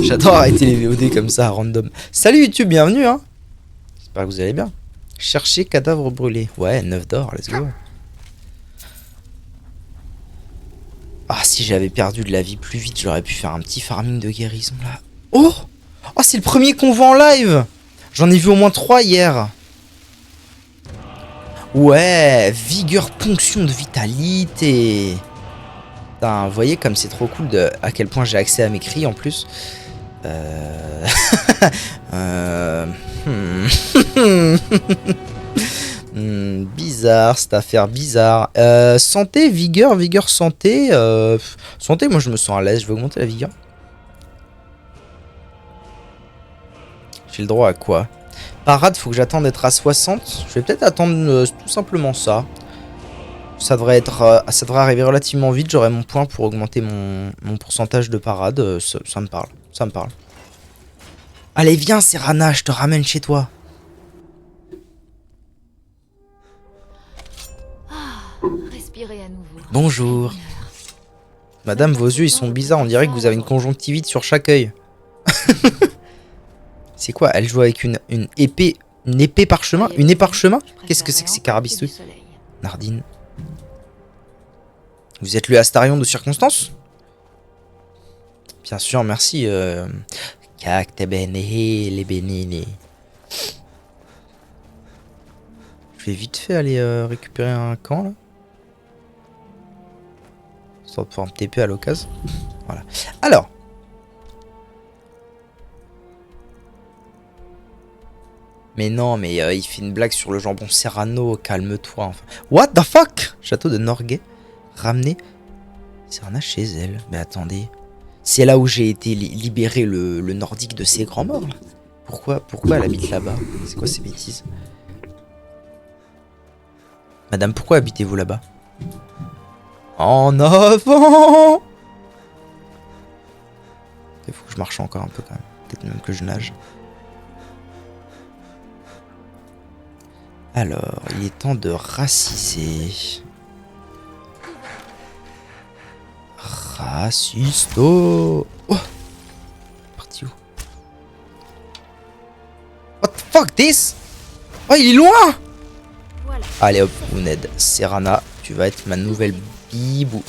J'adore arrêter les VOD comme ça, random. Salut YouTube, bienvenue, hein. J'espère que vous allez bien. Chercher cadavre brûlé. Ouais, 9 d'or, let's go. Ah, si j'avais perdu de la vie plus vite, j'aurais pu faire un petit farming de guérison, là. Oh, oh, c'est le premier qu'on voit en live. J'en ai vu au moins 3 hier. Ouais, vigueur, ponction de vitalité. Putain, vous voyez comme c'est trop cool de à quel point j'ai accès à mes cris en plus. Euh... Bizarre cette affaire, bizarre. Santé, vigueur, vigueur, santé. Santé, moi je me sens à l'aise, je vais augmenter la vigueur. J'ai le droit à quoi? Parade, faut que j'attende d'être à 60. Je vais peut-être attendre tout simplement ça. Ça devrait arriver relativement vite. J'aurai mon point pour augmenter mon pourcentage de parade. Ça me parle. Ça me parle. Allez, viens, Serana, je te ramène chez toi. Respirez à nouveau. Bonjour. Madame, vos yeux, ils sont bizarres. On dirait que vous avez une conjonctivite sur chaque œil. C'est quoi? Elle joue avec une épée. Une épée parchemin? Une épée parchemin? Qu'est-ce que c'est que ces carabistouilles? Nardine. Vous êtes le Astarion de circonstance? Bien sûr, merci. Cacte bene, les benini. Je vais vite fait aller récupérer un camp là. Histoire de pouvoir me TP à l'occasion. Voilà. Alors. Mais non, mais il fait une blague sur le jambon Serrano. Calme-toi. Enfin. What the fuck? Château de Norgay. Ramené. Serrana chez elle. Mais attendez. C'est là où j'ai été libéré le nordique de ses grands morts là. Pourquoi elle habite là-bas? C'est quoi ces bêtises? Madame, pourquoi habitez-vous là-bas? En avant! Il faut que je marche encore un peu quand même. Peut-être même que je nage. Alors, il est temps de racisser. Racisto! Oh! Parti où? What the fuck this? Oh, il est loin! Voilà. Allez hop, Ouned. Serrana, tu vas être ma nouvelle bibou.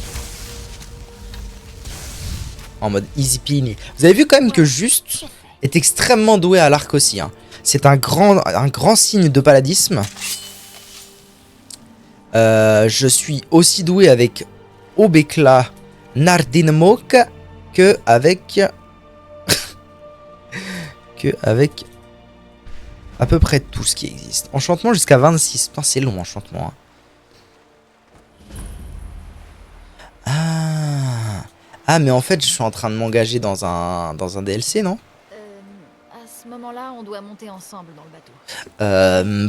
En mode easy peasy. Vous avez vu quand même que Juste est extrêmement doué à l'arc aussi. Hein. C'est un grand signe de paladisme. Je suis aussi doué avec Obekla Nardinmok que avec à peu près tout ce qui existe. Enchantement jusqu'à 26. Putain, c'est long, enchantement. Hein. Ah, mais en fait, je suis en train de m'engager dans un DLC, non? À ce moment-là, on doit monter ensemble dans le bateau.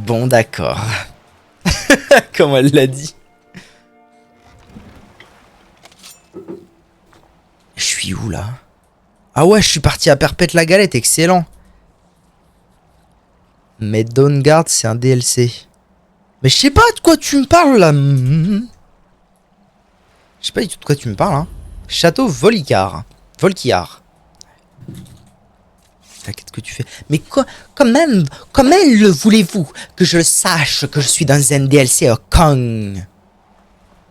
Bon, d'accord. Comme elle l'a dit. Je suis où, là? Ah ouais, je suis parti à Perpète la Galette, excellent. Mais Dawnguard, c'est un DLC. Mais je sais pas de quoi tu me parles, là. Je sais pas du tout de quoi tu me parles, hein. Château Volquiar. Volquiar. Qu'est-ce que tu fais? Mais comment le voulez-vous que je sache que je suis dans un DLC à Kong?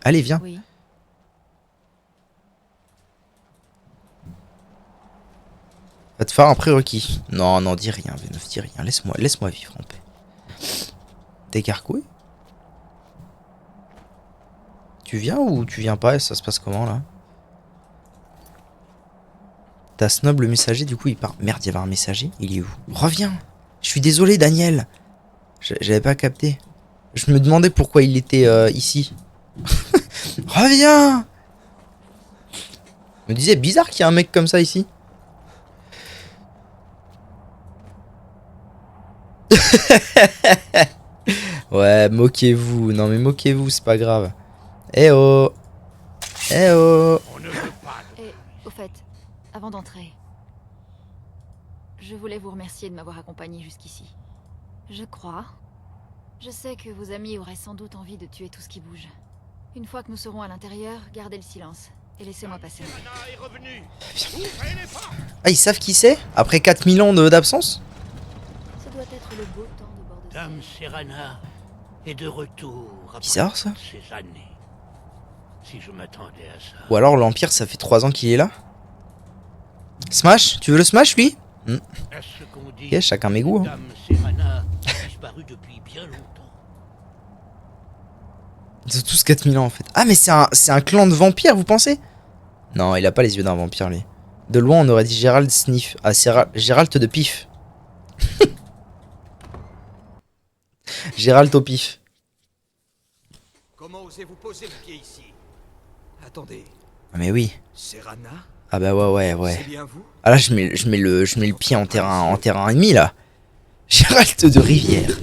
Allez, viens. Oui. Va te faire un prérequis. Non, non, dis rien, V9, dis rien. Laisse-moi vivre en paix. T'es carcouille? Tu viens ou tu viens pas? Ça se passe comment, là? Ta snob le messager, du coup, il part. Merde, il y avait un messager. Il est où? Reviens! Je suis désolé, Daniel. J'avais pas capté. Je me demandais pourquoi il était ici. Reviens! Je me disais, bizarre qu'il y ait un mec comme ça ici. Ouais, moquez-vous. Non, mais moquez-vous, c'est pas grave. Eh oh! Eh oh! Et au fait, avant d'entrer, je voulais vous remercier de m'avoir accompagné jusqu'ici. Je sais que vos amis auraient sans doute envie de tuer tout ce qui bouge. Une fois que nous serons à l'intérieur, gardez le silence. et laissez-moi passer. Ah, ils savent qui c'est? Après 4000 ans d'absence? Ça doit être le beau temps de bord de Dame Serana est de retour après Bizarre, ça. toutes ces années. Si je m'attendais à ça. Ou alors l'Empire, ça fait 3 ans qu'il est là? Smash? Tu veux le smash, lui? Est-ce qu'on dit Ok, chacun mes goûts. Hein. Dame Serana a disparu depuis bien longtemps. Ils ont tous 4000 ans en fait. Ah, mais c'est un clan de vampires, vous pensez? Non, il a pas les yeux d'un vampire, lui. De loin, on aurait dit Gérald Sniff. Ah, c'est Gérald de pif. Gérald au pif. Comment osez-vous poser le pied ici? Attendez, Ah, mais oui. Serana? Ah bah ouais. C'est bien vous? Ah là, je mets le pied en terrain ennemi, là. Gérald de Rivière. Rivière.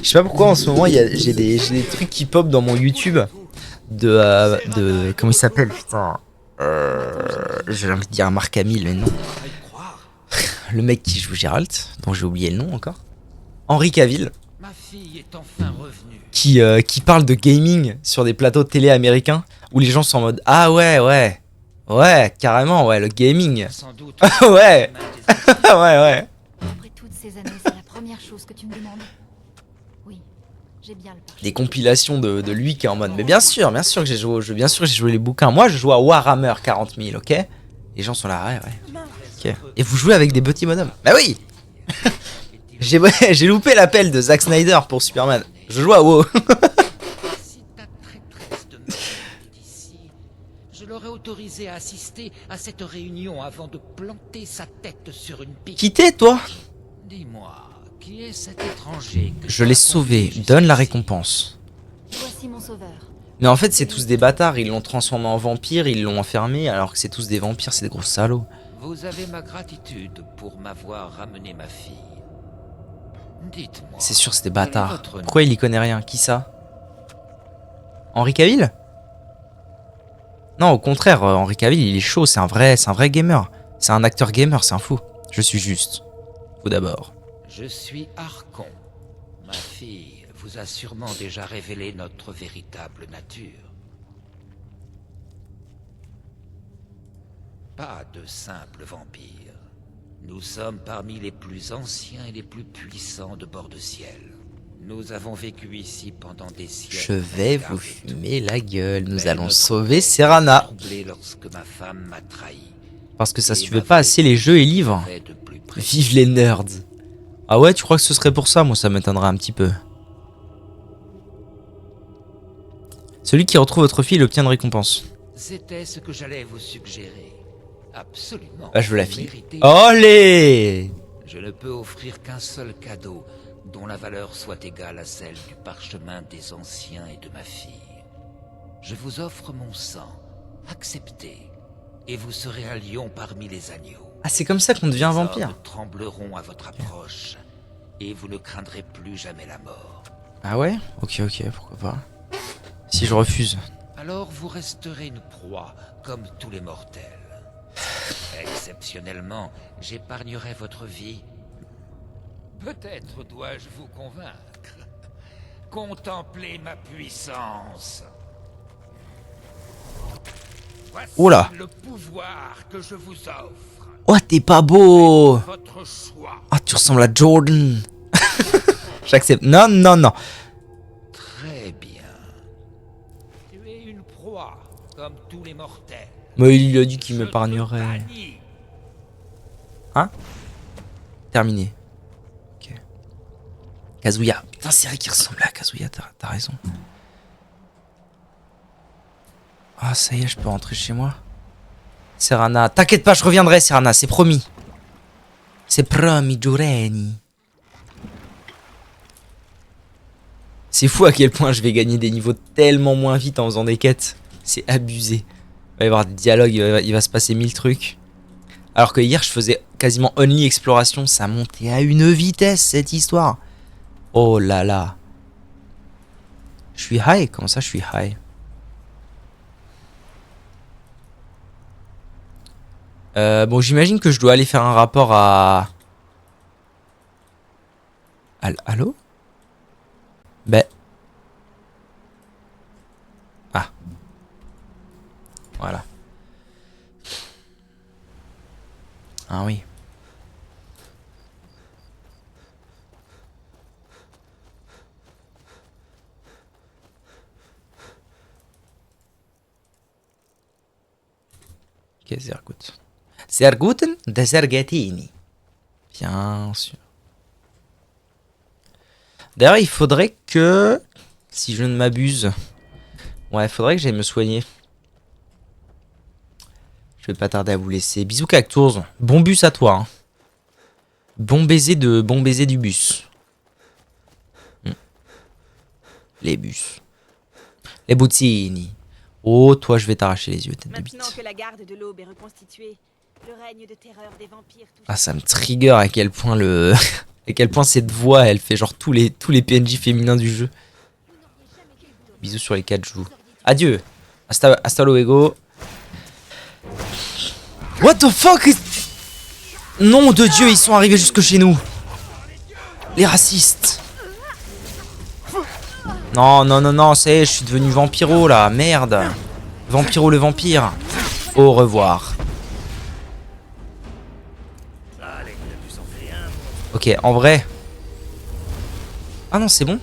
Je sais pas pourquoi en ce moment, j'ai des trucs qui pop dans mon YouTube de comment il s'appelle, putain. J'ai envie de dire Marc Hamill, mais non. Le mec qui joue Gérald, dont j'ai oublié le nom encore. Henri Cavill. Ma fille est enfin revenue. Qui parle de gaming sur des plateaux de télé américains où les gens sont en mode ah ouais, carrément, ouais, le gaming. Sans doute. Ouais. Ouais. Après toutes ces années, c'est la première chose que tu me demandes. Oui, j'ai bien le parchemin. Des compilations de lui qui est en mode mais bien sûr que j'ai joué au jeu, bien sûr que j'ai joué les bouquins. Moi je joue à Warhammer 40 000, ok? Les gens sont là, ouais. Ok. Et vous jouez avec des petits bonhommes? Bah oui. J'ai loupé l'appel de Zack Snyder pour Superman. Je joue à WoW. Si ta traîtresse de mère était ici, je l'aurais autorisée à assister à cette réunion avant de planter sa tête sur une pique. Quittez toi. Dis-moi, qui est cet étranger que Je tu l'ai as sauvé, conduit donne la jusqu'ici? récompense. Voici mon sauveur. Mais en fait c'est tous des bâtards, ils l'ont transformé en vampire, ils l'ont enfermé alors que c'est tous des vampires, c'est des gros salauds. Vous avez ma gratitude pour m'avoir ramené ma fille. Dites-moi. C'est sûr c'est des quel est bâtards. votre nom? Pourquoi il y connaît rien? Qui ça? Henri Cavill? Non, au contraire, Henri Cavill il est chaud, c'est un vrai gamer. C'est un acteur gamer, c'est un fou. Je suis juste. Vous d'abord. Je suis Archon. Ma fille vous a sûrement déjà révélé notre véritable nature. Pas de simples vampires. Nous sommes parmi les plus anciens et les plus puissants de bord de ciel. Nous avons vécu ici pendant des siècles. Je vais vous fumer la gueule. Nous Mais allons notre sauver quête Serana. m'a troublé lorsque ma femme m'a trahi. Parce que ça Et suivait m'a pas fait assez les jeux et livres. fait de plus près. Vive les nerds. Ah ouais, tu crois que ce serait pour ça? Moi ça m'étonnerait un petit peu. Celui qui retrouve votre fille obtient une récompense. C'était ce que j'allais vous suggérer. Absolument. Ah, je veux la Vous fille. méritez- Olé! Je ne peux offrir qu'un seul cadeau dont la valeur soit égale à celle du parchemin des anciens et de ma fille. Je vous offre mon sang. Acceptez. Et vous serez un lion parmi les agneaux. Ah, c'est comme ça qu'on devient un Les vampire. hommes trembleront à votre approche. Et vous ne craindrez plus jamais la mort. Ah ouais? Ok, pourquoi pas. Si je refuse. Alors vous resterez une proie comme tous les mortels. Exceptionnellement, j'épargnerai votre vie. Peut-être dois-je vous convaincre. Contemplez ma puissance. Voici Oula. le pouvoir que je vous offre. Oh, t'es pas beau! Votre choix. Ah, tu ressembles à Jordan! J'accepte. Non. Très bien. Tu es une proie comme tous les mortels. Mais il a dit qu'il Je te m'épargnerait. bannis. Hein? Terminé. Ok. Kazuya. Putain, c'est vrai qu'il ressemble à Kazuya, t'as raison. Ah, ça y est, je peux rentrer chez moi. Serana. T'inquiète pas, je reviendrai, Serana, c'est promis. C'est promis, Giureni. C'est fou à quel point je vais gagner des niveaux tellement moins vite en faisant des quêtes. C'est abusé. Il va y avoir des dialogues, il va se passer 1000 trucs. Alors que hier, je faisais quasiment only exploration. Ça montait à une vitesse, cette histoire. Oh là là. Je suis high? Comment ça, je suis high? Bon, j'imagine que je dois aller faire un rapport à... Allô? Ben... Ah. Voilà. Ah oui. Ok, sehr gut. Sehr guten Desergatini. Bien sûr. D'ailleurs, il faudrait que, si je ne m'abuse, ouais, il faudrait que j'aille me soigner. Je vais pas tarder à vous laisser. Bisous Cactours. Bon bus à toi. Hein. Bon baiser du bus. Les bus. Les boutini. Oh, toi, je vais t'arracher les yeux, tête de Maintenant bite. que la garde de l'aube est reconstituée, le règne de terreur des vampires touche... Ah, ça me trigger à quel point le... à quel point cette voix, elle fait genre tous les PNJ féminins du jeu. Bisous sur les 4 joues. Adieu. Hasta luego. What the fuck is... Nom de Dieu, ils sont arrivés jusque chez nous. Les racistes. Non, non, non, non, c'est, je suis devenu vampiro là, merde. Vampiro le vampire. Au revoir. Ok, en vrai. Ah non, c'est bon.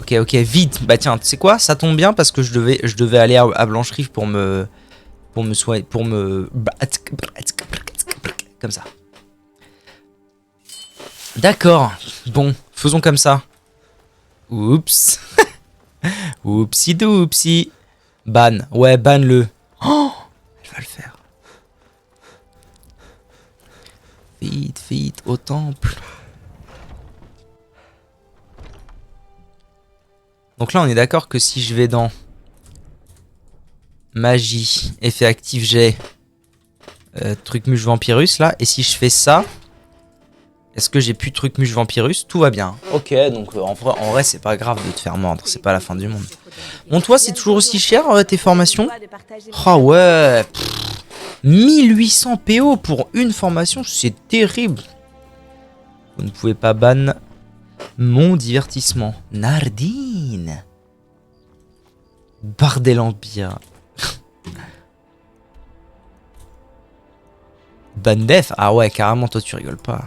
Ok, ok, vite. Bah tiens, tu sais quoi? Ça tombe bien parce que je devais aller à Blanche-Rive pour me soigner, pour me... Comme ça. D'accord. Bon, faisons comme ça. Oups. Oupsi doupsi. Ban. Ouais, ban-le. Oh, elle va le faire. Vite, vite, au temple. Donc là, on est d'accord que si je vais dans magie, effet actif, j'ai truc muche vampirus là. Et si je fais ça, est-ce que j'ai plus de truc muche vampirus? Tout va bien. Ok, donc en vrai c'est pas grave de te faire mordre. C'est pas la fin du monde. Bon, toi, c'est toujours aussi cher tes formations? Ah ouais. 1800 PO pour une formation, c'est terrible. Vous ne pouvez pas ban mon divertissement. Nardine. Bardel Empire. Bandef. Ah ouais, carrément, toi tu rigoles pas.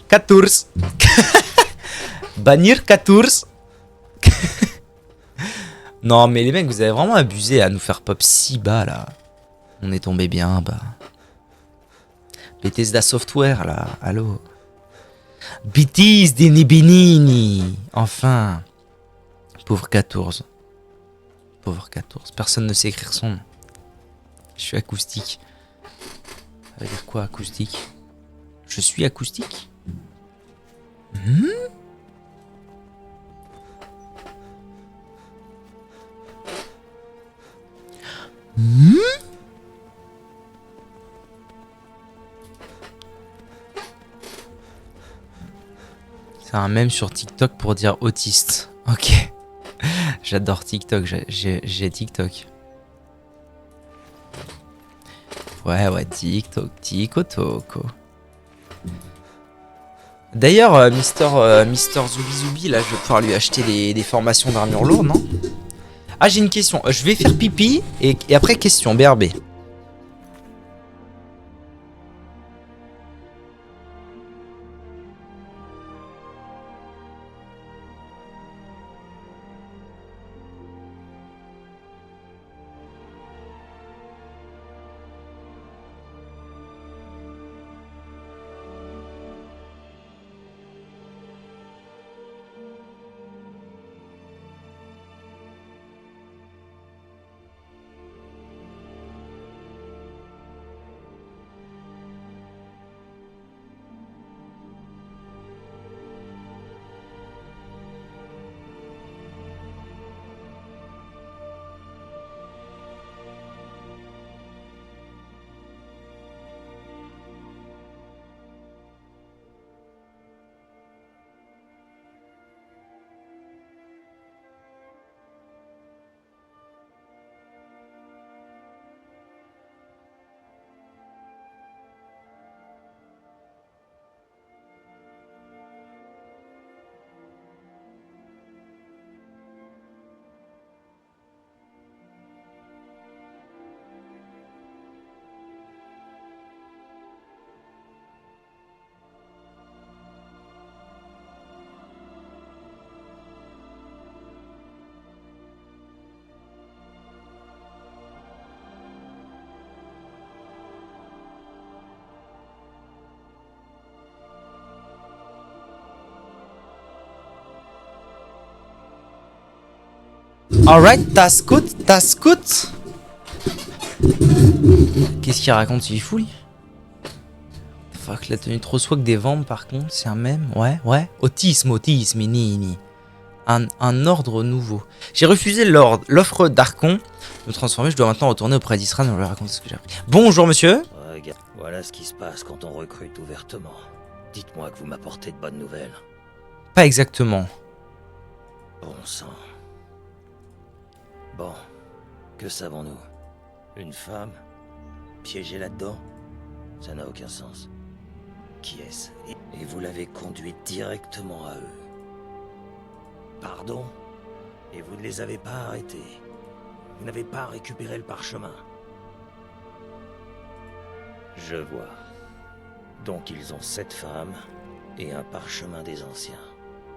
14. Bannir 14. Non, mais les mecs, vous avez vraiment abusé à nous faire pop si bas là. On est tombé bien bas. Bethesda Software là, allô. Bêtise Benini. Enfin. Pauvre 14. Pauvre 14. Personne ne sait écrire son nom. Je suis acoustique. Ça veut dire quoi acoustique? Je suis acoustique? C'est un mème sur TikTok pour dire autiste. Ok. J'adore TikTok, j'ai TikTok. Ouais, TikTok, Tikotoko. D'ailleurs, Mister Zoubi Zoubi, là, je vais pouvoir lui acheter des formations d'armure lourde, non? Ah, j'ai une question. Je vais faire pipi et après, question, BRB. Alright, Tascout. Qu'est-ce qu'il raconte, il est fou, lui? Fuck, la tenue trop swag des ventes, par contre, c'est un mème. Ouais. Autisme, nini. Un ordre nouveau. J'ai refusé l'offre d'Archon de me transformer. Je dois maintenant retourner auprès d'Isran et lui raconter ce que j'ai appris. Bonjour, monsieur. Regarde, voilà ce qui se passe quand on recrute ouvertement. Dites-moi que vous m'apportez de bonnes nouvelles. Pas exactement. Bon sang. Bon, que savons-nous? Une femme? Piégée là-dedans? Ça n'a aucun sens. Qui est-ce? Et vous l'avez conduite directement à eux. Pardon? Et vous ne les avez pas arrêtés. Vous n'avez pas récupéré le parchemin. Je vois. Donc ils ont 7 femmes et un parchemin des anciens.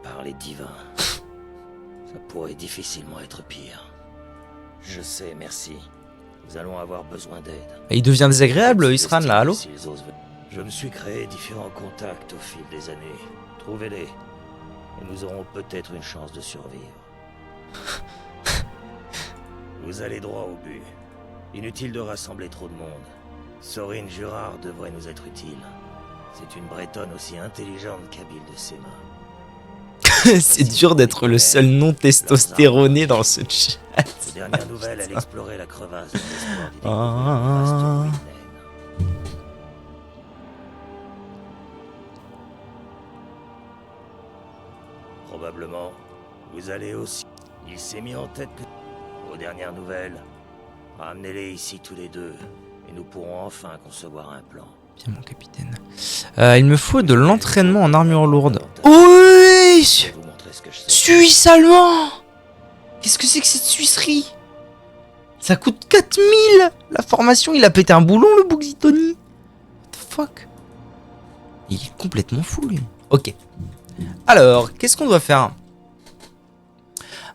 Par les divins. Ça pourrait difficilement être pire. Je sais, merci. Nous allons avoir besoin d'aide. Et il devient désagréable, Isran, là, allô? Je me suis créé différents contacts au fil des années. Trouvez-les. Et nous aurons peut-être une chance de survivre. Vous allez droit au but. Inutile de rassembler trop de monde. Sorine Jurard devrait nous être utile. C'est une bretonne aussi intelligente qu'habile de ses mains. C'est dur d'être le seul non testostéroné dans ce chat. Aux dernières nouvelles, elle explorait la crevasse dans l'espoir d'y découvrir une vaste ruine naine. Probablement, vous allez aussi. Il s'est mis en tête que... Aux dernières nouvelles, ramenez-les ici tous les deux, et nous pourrons enfin concevoir un plan. Bien, mon capitaine. Il me faut de l'entraînement en armure lourde. Oui! Je vais vous montrer ce que je sais. Suisse allemand! Qu'est-ce que c'est que cette Suisserie? Ça coûte 4000! La formation, il a pété un boulon, le Bugsitoni. What the fuck? Il est complètement fou, lui. Ok. Alors, qu'est-ce qu'on doit faire?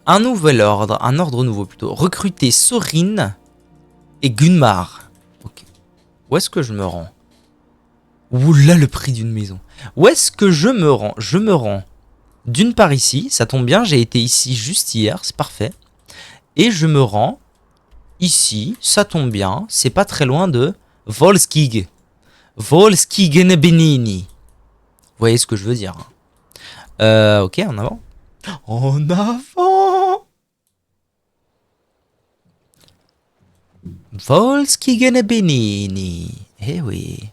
Un nouvel ordre, un ordre nouveau plutôt. Recruter Sorine et Gunmar. Ok. Où est-ce que je me rends? Oula, le prix d'une maison. Où est-ce que je me rends? Je me rends d'une part ici, ça tombe bien, j'ai été ici juste hier, c'est parfait. Et je me rends ici, ça tombe bien, c'est pas très loin de Volskig. Volskigenbenini. Vous voyez ce que je veux dire, hein. Ok, en avant. En avant. Volskigenbenini. Eh oui.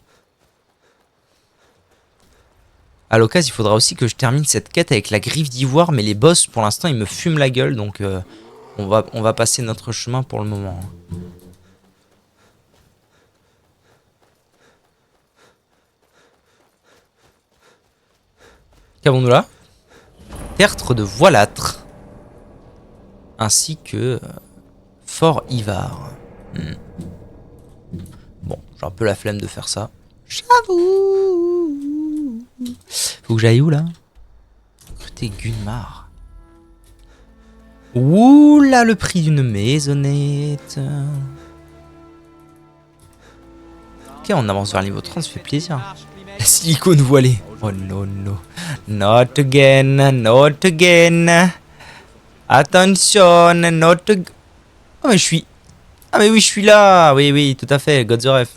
À l'occasion, il faudra aussi que je termine cette quête avec la griffe d'ivoire, mais les boss, pour l'instant, ils me fument la gueule, donc on va passer notre chemin pour le moment. Qu'avons-nous là? Tertre de Voilâtre. Ainsi que Fort Ivar. Bon, j'ai un peu la flemme de faire ça. J'avoue. Faut que j'aille où là? Recruter Gunmar. Ouh là, le prix d'une maisonnette. Ok, on avance vers le niveau 30, ça fait plaisir. La silicone voilée. Oh non, non. Not again, not again. Attention, not again. Oh mais je suis... Ah mais oui, je suis là. Oui, oui, tout à fait. Got the ref.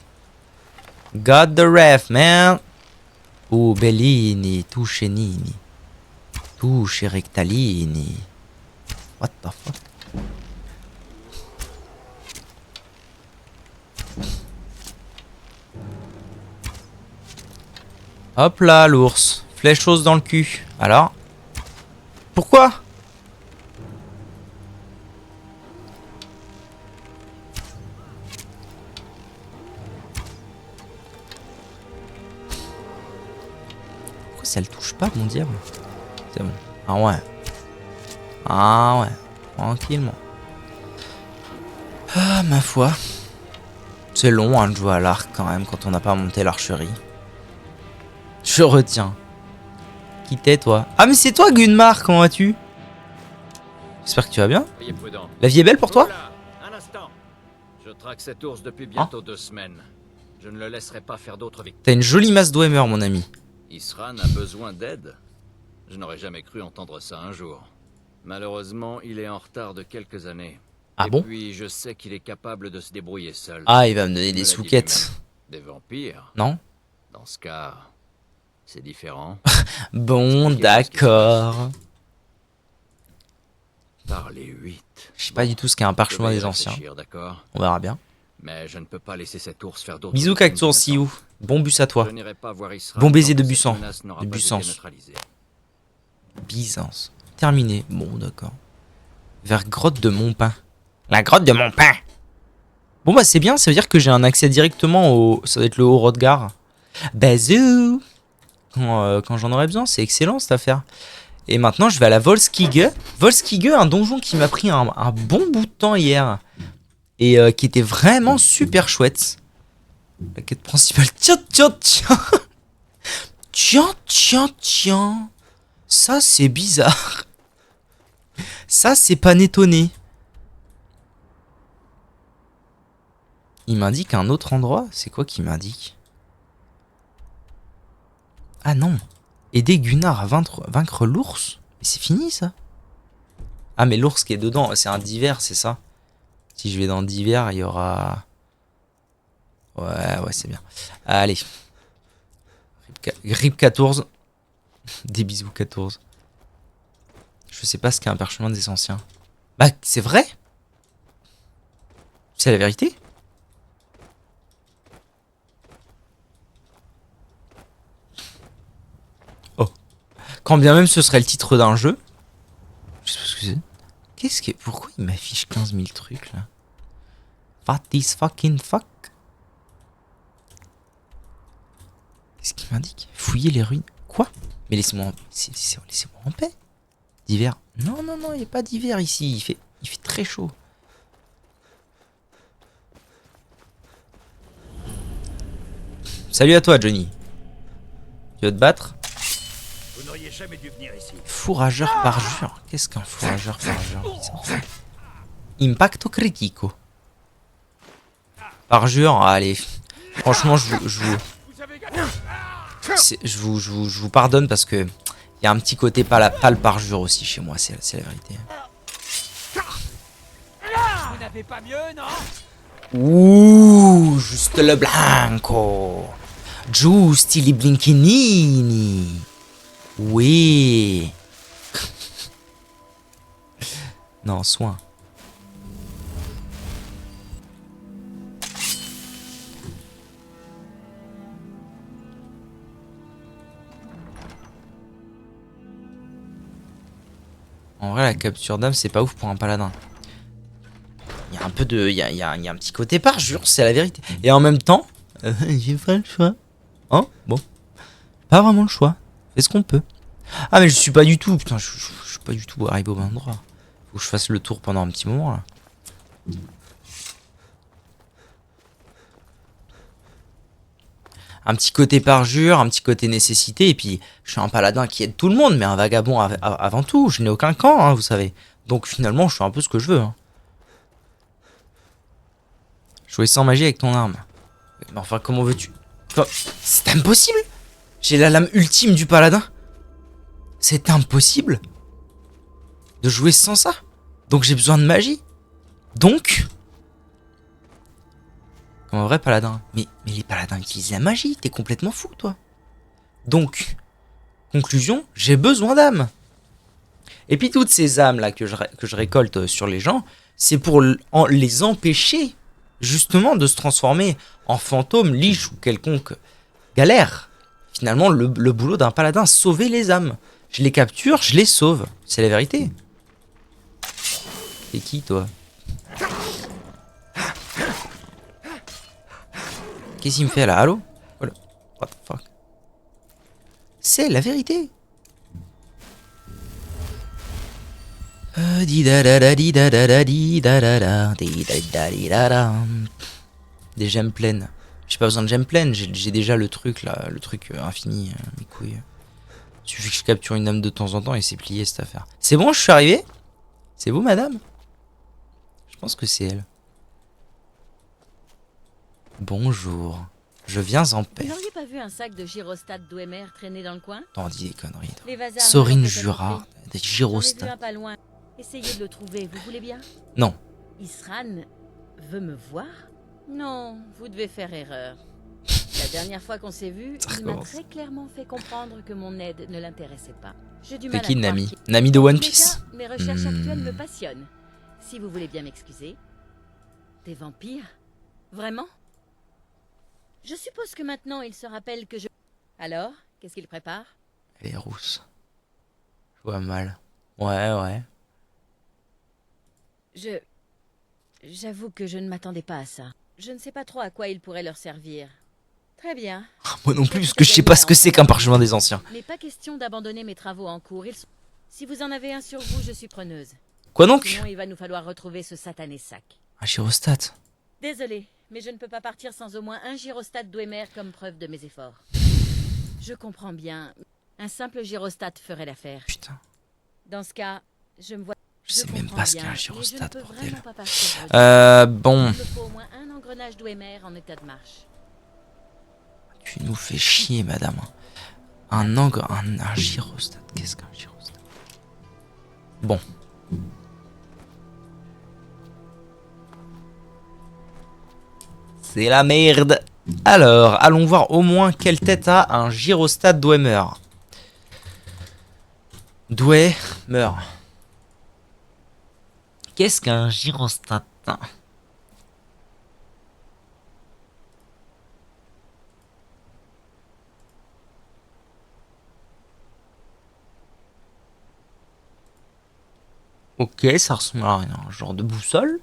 Got the ref, man. Oh, Bellini, touche Nini. Touche Rectalini. What the fuck? Hop là, l'ours. Flèche-chose dans le cul. Alors? Pourquoi? Pourquoi ça le touche pas, mon diable? C'est bon. Ah ouais. Ah ouais. Tranquillement. Ah, ma foi. C'est long hein, de jouer à l'arc quand même quand on n'a pas monté l'archerie. Je retiens. Qui t'es, toi? Ah, mais c'est toi, Gunmar, comment vas-tu? J'espère que tu vas bien. La vie est belle pour toi? Un instant. Je traque cet ours depuis bientôt 2 semaines. Je ne le laisserai pas faire d'autres victimes. T'as une jolie masse d'Oemer, mon ami. Isran a besoin d'aide. Je n'aurais jamais cru entendre ça un jour. Malheureusement, il est en retard de quelques années. Ah Et bon? puis, je sais qu'il est capable de se débrouiller seul. Ah, il va me donner Il me des l'a dit souquettes. lui-même. Des vampires. Non? Dans ce cas, c'est différent. Bon, Expliquez-moi ce qui se d'accord. Par les 8. Je sais pas du tout ce qu'est un parchemin Je vais y des anciens. réfléchir, d'accord. On verra bien. Mais je ne peux pas laisser cet ours faire d'autres. Bisous, crimes Cactour, see you. Bon bus à toi. Je n'irai pas voir Israël Bon baiser tant de que cette Busan. menace n'aura De pas été Bussens. neutralisée. Byzance. Terminé. Bon, d'accord. Vers grotte de Montpain. La grotte de Montpain. Bon, bah, c'est bien. Ça veut dire que j'ai un accès directement au. Ça va être le haut Rodgar. Bazou. Quand j'en aurai besoin. C'est excellent cette affaire. Et maintenant, je vais à la Volskige. Volskige, un donjon qui m'a pris un bon bout de temps hier. Et qui était vraiment super chouette. La quête principale. Tiens, tiens, tiens. Tiens, tiens, tiens. Ça, c'est bizarre. Ça, c'est panettone. Il m'indique un autre endroit. C'est quoi qu'il m'indique? Ah non. Aider Gunnar à vaincre l'ours? Mais c'est fini, ça. Ah, mais l'ours qui est dedans, c'est un divers, c'est ça? Si je vais dans divers, il y aura... Ouais, c'est bien. Allez. Grip 14. Des bisous 14. Je sais pas ce qu'est un parchemin des anciens. Bah, c'est vrai? C'est la vérité? Oh. Quand bien même ce serait le titre d'un jeu. Je sais pas ce que c'est. Qu'est-ce que... Pourquoi il m'affiche 15 000 trucs, là? What is fucking fuck? Qu'est-ce qu'il m'indique? Fouiller les ruines. Quoi? Mais laissez-moi laissez-moi en paix. D'hiver. Non, non, non, il n'y a pas d'hiver ici. Il fait très chaud. Salut à toi, Johnny. Tu veux te battre? Vous n'auriez jamais dû venir ici. Fourrageur parjure. Qu'est-ce qu'un fourrageur parjure? Impacto critico. Parjure, allez. Franchement, je vous pardonne parce que il y a un petit côté pas le parjure aussi chez moi, c'est la vérité. Vous n'avez pas mieux, non? Ouh, juste le blanco. Giusti li blinchinini. Oui. Non, soin. En vrai, la capture d'âme, c'est pas ouf pour un paladin. Il y a un peu de... Il y a un petit côté parjure, c'est la vérité. Et en même temps, j'ai pas le choix. Hein? Bon. Pas vraiment le choix. Fais ce qu'on peut. Ah, mais je suis pas du tout... Putain, je suis pas du tout arrivé au bon endroit. Faut que je fasse le tour pendant un petit moment, là. Un petit côté parjure, un petit côté nécessité, et puis je suis un paladin qui aide tout le monde, mais un vagabond avant tout. Je n'ai aucun camp, hein, vous savez. Donc finalement, je fais un peu ce que je veux. Hein. Jouer sans magie avec ton arme. Mais enfin, comment veux-tu... Enfin, c'est impossible. J'ai la lame ultime du paladin. C'est impossible de jouer sans ça. Donc j'ai besoin de magie. Donc... Comme un vrai paladin. Mais les paladins utilisent la magie, t'es complètement fou, toi. Donc, conclusion, j'ai besoin d'âmes. Et puis toutes ces âmes-là que je récolte sur les gens, c'est pour les empêcher, justement, de se transformer en fantôme, liche ou quelconque galère. Finalement, le boulot d'un paladin, sauver les âmes. Je les capture, je les sauve. C'est la vérité. T'es qui, toi ? Qu'est-ce qu'il me fait là? Allô? Voilà. What the fuck? C'est la vérité. Des gemmes pleines. J'ai pas besoin de gemmes pleines, j'ai déjà le truc là, le truc infini, mes couilles. Il suffit que je capture une âme de temps en temps et c'est plié cette affaire. C'est bon, je suis arrivé? C'est vous, madame? Je pense que c'est elle. Bonjour, je viens en paix. Vous n'auriez pas vu un sac de gyrostat d'Ouemer traîner dans le coin? T'en dis des conneries. Les vasards Sorine me l'ont fait Jurard, des J'en ai vu gyrostats. un pas loin. Essayez de le trouver, vous voulez bien? Non. Isran veut me voir? Non, vous devez faire erreur. La dernière fois qu'on s'est vu, Ça il m'a recommence. très clairement fait comprendre que mon aide ne l'intéressait pas. J'ai du C'est mal qui à croire Nami? qu'il- Nami de Dans One tous les Piece. cas, mes recherches actuelles me Hmm. passionnent. Si vous voulez bien m'excuser. Des vampires? Vraiment? Je suppose que maintenant il se rappelle que je... Alors, qu'est-ce qu'il prépare? Elle est rousse. Je vois mal. Ouais. J'avoue que je ne m'attendais pas à ça. Je ne sais pas trop à quoi il pourrait leur servir. Très bien. Moi non plus, parce que je sais pas ce que c'est qu'un parchemin des anciens. Mais pas question d'abandonner mes travaux en cours. Si vous en avez un sur vous, je suis preneuse. Quoi donc? Sinon, il va nous falloir retrouver ce satané sac. Un gyrostat. Désolée, mais je ne peux pas partir sans au moins un gyrostat Dwemer comme preuve de mes efforts. Je comprends bien. Un simple gyrostat ferait l'affaire. Putain. Dans ce cas, je me vois... Je sais même comprends pas ce qu'est bien, un mais je gyrostat, ne peux bordel. vraiment pas partir sans- Bon. Il me faut au moins un engrenage Dwemer en état de marche. Tu nous fais chier, madame. Un gyrostat. Qu'est-ce qu'un gyrostat? Bon. C'est la merde. Alors, allons voir au moins quelle tête a un gyrostat Dwemer. Dwemer. Qu'est-ce qu'un gyrostat? Ok, ça ressemble à rien. Un genre de boussole.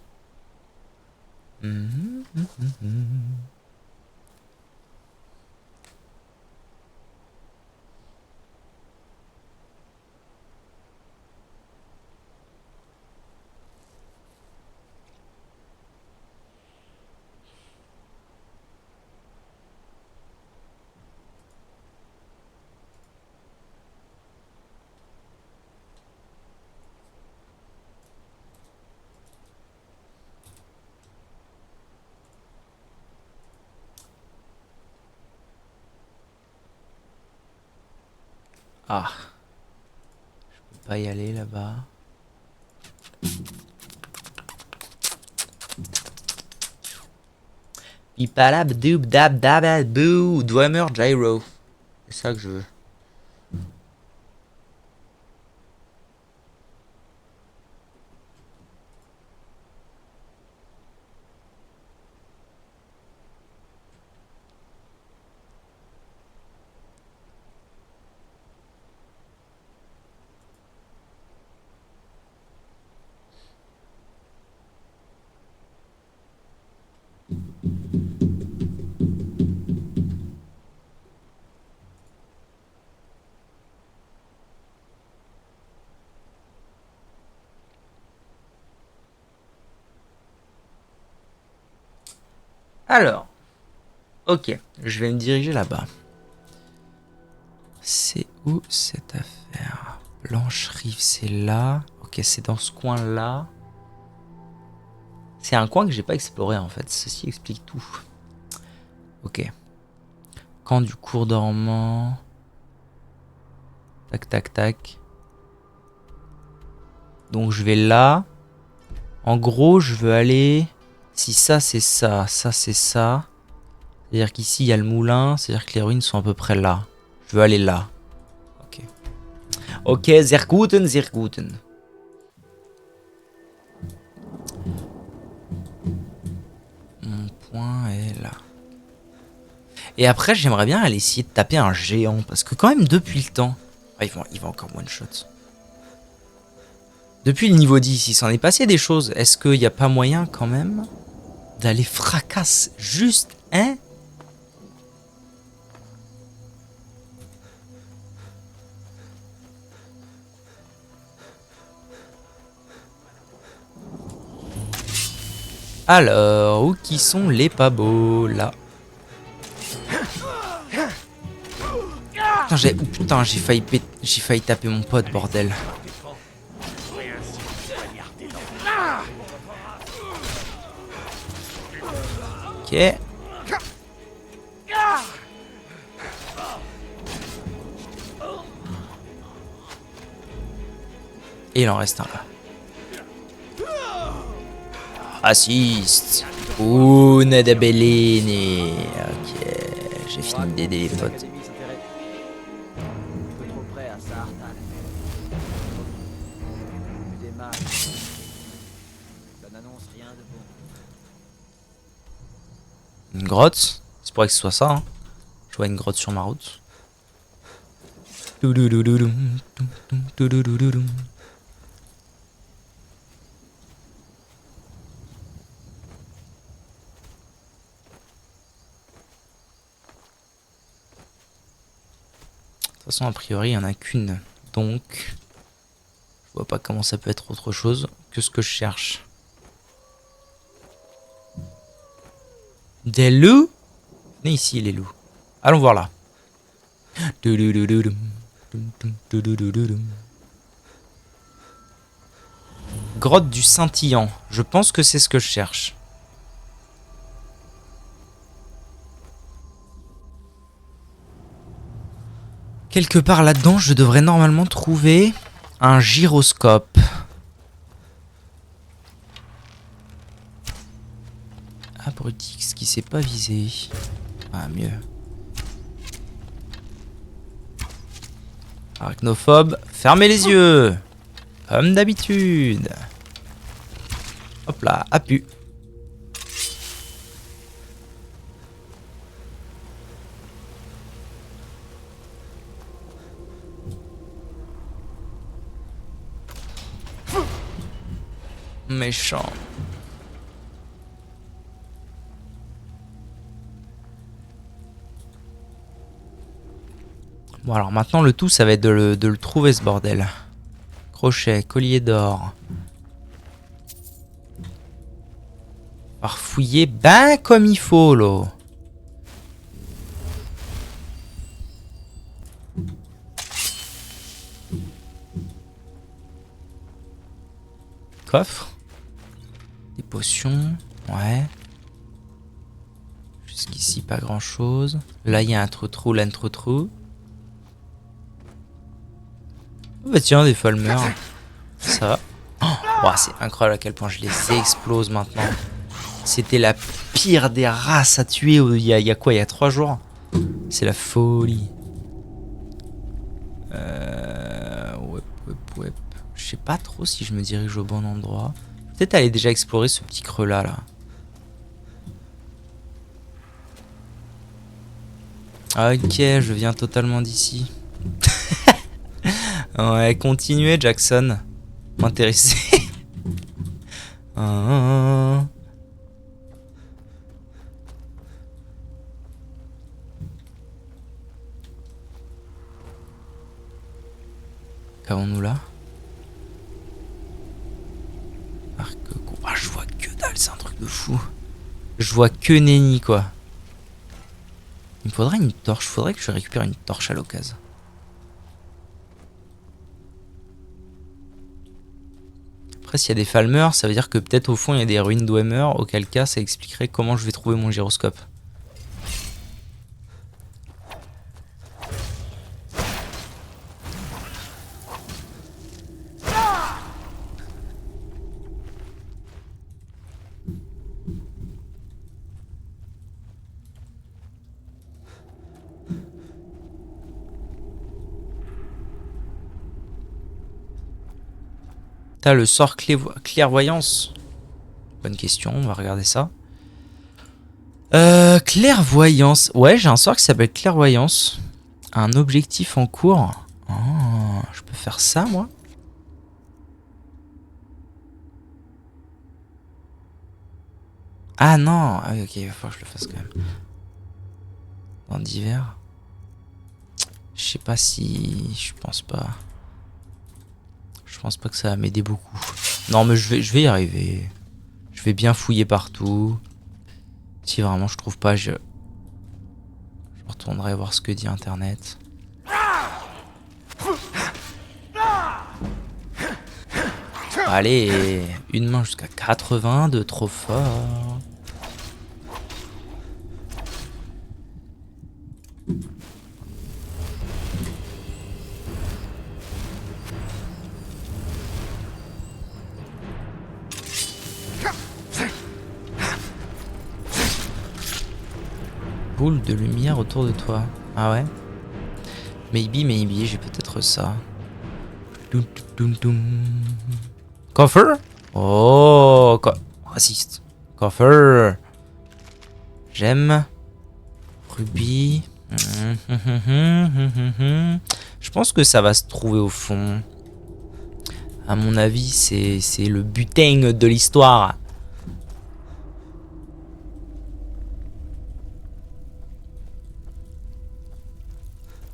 Ah. Je peux pas y aller là-bas. Pipalab doob dab dab boo Dwemer gyro. C'est ça que je veux. Alors, ok, je vais me diriger là-bas. C'est où cette affaire? Blanche Rive, c'est là. Ok, c'est dans ce coin-là. C'est un coin que j'ai pas exploré en fait. Ceci explique tout. Ok. Camp du cours dormant. Tac, tac, tac. Donc je vais là. En gros, je veux aller... Si ça c'est ça, ça c'est ça. C'est-à-dire qu'ici il y a le moulin, c'est-à-dire que les ruines sont à peu près là. Je veux aller là. Ok. Ok, sehr guten, sehr guten. Mon point est là. Et après, j'aimerais bien aller essayer de taper un géant. Parce que quand même, depuis le temps... Ah, il va encore one-shot. Depuis le niveau 10, il s'en est passé des choses. Est-ce qu'il n'y a pas moyen quand même d'aller fracasser juste un... Alors, où qui sont les pas beaux là? Putain, j'ai failli taper mon pote, bordel. Ok. Et il en reste un là. Assist. Una de Bellini. Ok, j'ai fini d'aider les potes. L'Académie s'intéresse un peu trop près à Saartal. Des mages. Ça n'annonce rien de bon. Une grotte. C'est pour que ce soit ça. Hein. Je vois une grotte sur ma route. Doudoudoudoudoum, doudoudoudoudoum. De toute façon, a priori, il n'y en a qu'une. Donc, je vois pas comment ça peut être autre chose que ce que je cherche. Des loups? Venez ici, les loups. Allons voir là. Grotte du scintillant. Je pense que c'est ce que je cherche. Quelque part là-dedans, je devrais normalement trouver un gyroscope. Abrutix qui s'est pas visé. Ah, mieux. Arachnophobe, fermez les yeux. Comme d'habitude. Hop là, appu. Méchant. Bon alors maintenant le tout ça va être de le trouver ce bordel. Crochet, collier d'or. Farfouiller ben comme il faut là. Coffre. Des potions, ouais. Jusqu'ici pas grand chose. Là il y a un trou, là un trou. Oh bah tiens, des Falmer. Ça va. Oh, c'est incroyable à quel point je les explose maintenant. C'était la pire des races à tuer il y a quoi, il y a 3 jours. C'est la folie. Ouais. Je sais pas trop si je me dirige au bon endroit. Peut-être aller déjà explorer ce petit creux là. Ok, je viens totalement d'ici. Ouais, continuez Jackson. M'intéresser. Qu'avons-nous là? Ah, je vois que dalle, c'est un truc de fou. Je vois que nenni quoi. Il me faudrait une torche, faudrait que je récupère une torche à l'occasion. Après s'il y a des Falmer, ça veut dire que peut-être au fond il y a des ruines d'Oemer, auquel cas ça expliquerait comment je vais trouver mon gyroscope. T'as le sort clairvoyance. Bonne question, on va regarder ça. Clairvoyance. Ouais, j'ai un sort qui s'appelle clairvoyance. Un objectif en cours. Oh, je peux faire ça, moi? Ah non. Ah, ok, il va falloir que je le fasse quand même. Dans divers. Je sais pas si... Je pense pas. Je pense pas que ça va m'aider beaucoup. Non mais je vais y arriver. Je vais bien fouiller partout. Si vraiment je trouve pas, je retournerai voir ce que dit internet. Allez, une main jusqu'à 80 de trop fort. boule de lumière autour de toi. Ah ouais? Maybe, j'ai peut-être ça. Doum, doum, doum. Coffer? Oh, raciste. Coffer. J'aime. Rubis. Je pense que ça va se trouver au fond. À mon avis, c'est le butin de l'histoire.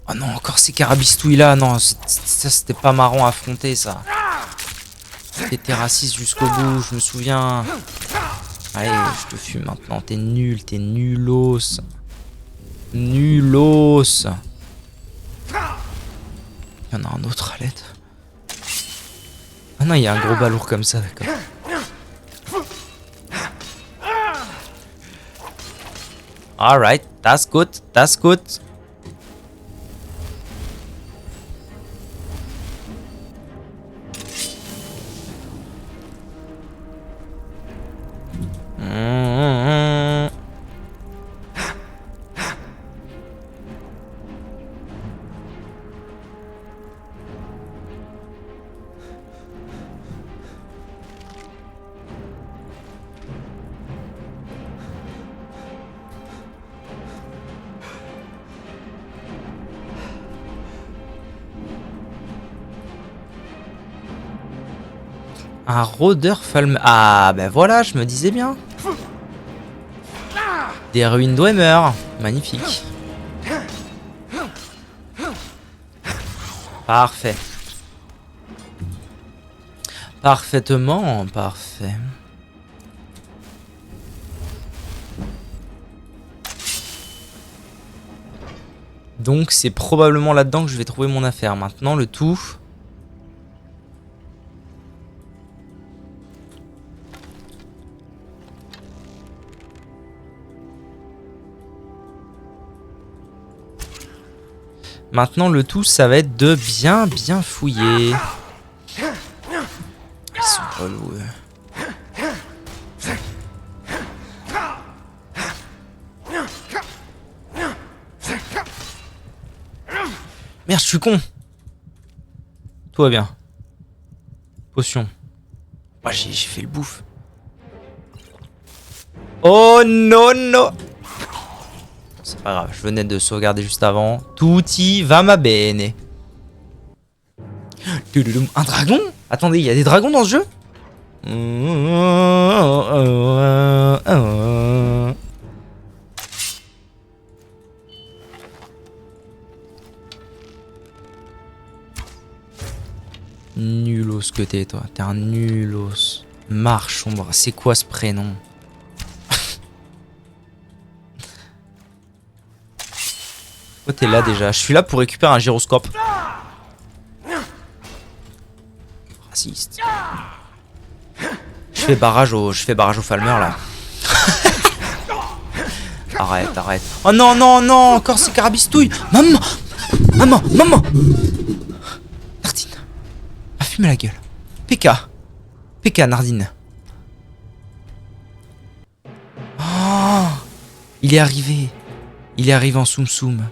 Oh non, encore ces carabistouilles là. Non, ça c'était pas marrant à affronter ça. T'étais raciste jusqu'au bout, je me souviens. Allez, je te fume maintenant. T'es nul, t'es nulos. Nulos. Il y en a un autre à l'aide. Ah non, il y a un gros balourd comme ça, d'accord. Alright, that's good, that's good. Un rôdeur falme. Ah, ben voilà, je me disais bien. Des ruines Dwemer. Magnifique. Parfait. Parfaitement parfait. Donc c'est probablement là-dedans que je vais trouver mon affaire. Maintenant le tout... Maintenant, le tout, ça va être de bien fouiller. Ils sont relous, eux. Merde, je suis con. Tout va bien. Potion. Ah, j'ai fait le bouffe. Oh non, non. C'est pas grave, je venais de sauvegarder juste avant. Tutti va ma bene. Un dragon? Attendez, il y a des dragons dans ce jeu? Nulos que t'es, toi. T'es un nulos. Marchombre, c'est quoi ce prénom? Pourquoi t'es là déjà? Je suis là pour récupérer un gyroscope. Raciste. Je fais barrage au Falmer là. Arrête, arrête. Oh non, non, non, encore ces carabistouilles. Maman, maman, maman. Nardine. A fumé la gueule. PK. PK, Nardine. Oh, il est arrivé. Il est arrivé en soum soum.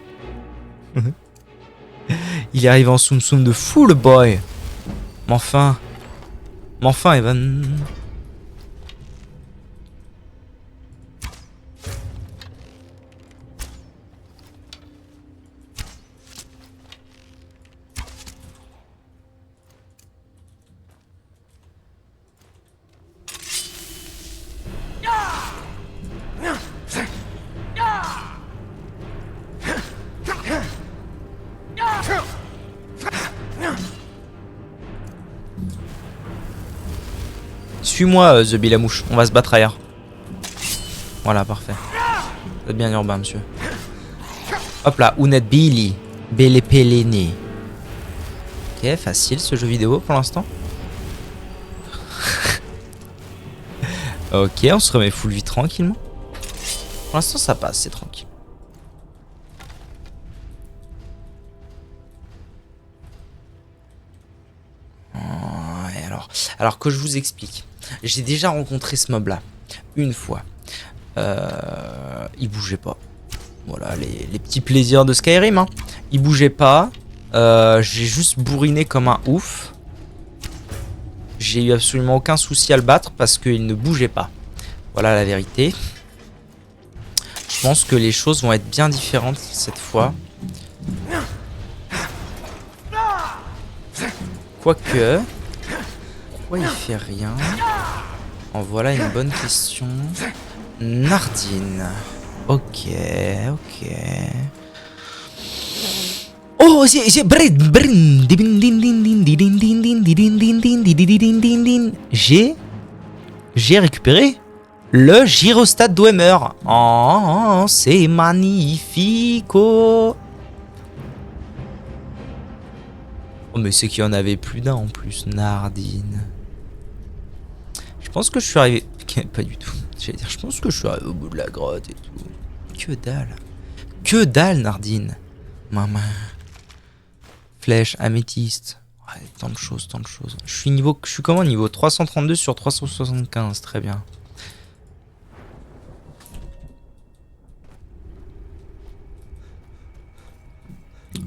Il est arrivé en soum soum de fou le boy. Mais enfin, Evan. Suis-moi, The Bilamouche. On va se battre ailleurs. Voilà, parfait. Vous êtes bien urbain, monsieur. Hop là, Unet Billy. Bele Pelene. Ok, facile ce jeu vidéo pour l'instant. Ok, on se remet full vie tranquillement. Pour l'instant, ça passe, c'est tranquille. Ouais, alors que je vous explique. J'ai déjà rencontré ce mob là une fois. Il bougeait pas. Voilà, les petits plaisirs de Skyrim. Hein. Il bougeait pas. J'ai juste bourriné comme un ouf. J'ai eu absolument aucun souci à le battre parce qu'il ne bougeait pas. Voilà la vérité. Je pense que les choses vont être bien différentes cette fois. Quoique... Pourquoi il fait rien? En voilà une bonne question. Nardine. Ok. Oh, j'ai récupéré le gyrostat Dwemer. Oh, c'est magnifico. Oh, mais c'est qu'il y en avait plus d'un en plus, Nardine. Je pense que je suis arrivé... Pas du tout. J'allais dire, je pense que je suis arrivé au bout de la grotte et tout. Que dalle. Que dalle, Nardine. Maman. Flèche, améthyste. Ouais, tant de choses. Je suis comment niveau 332 sur 375, très bien.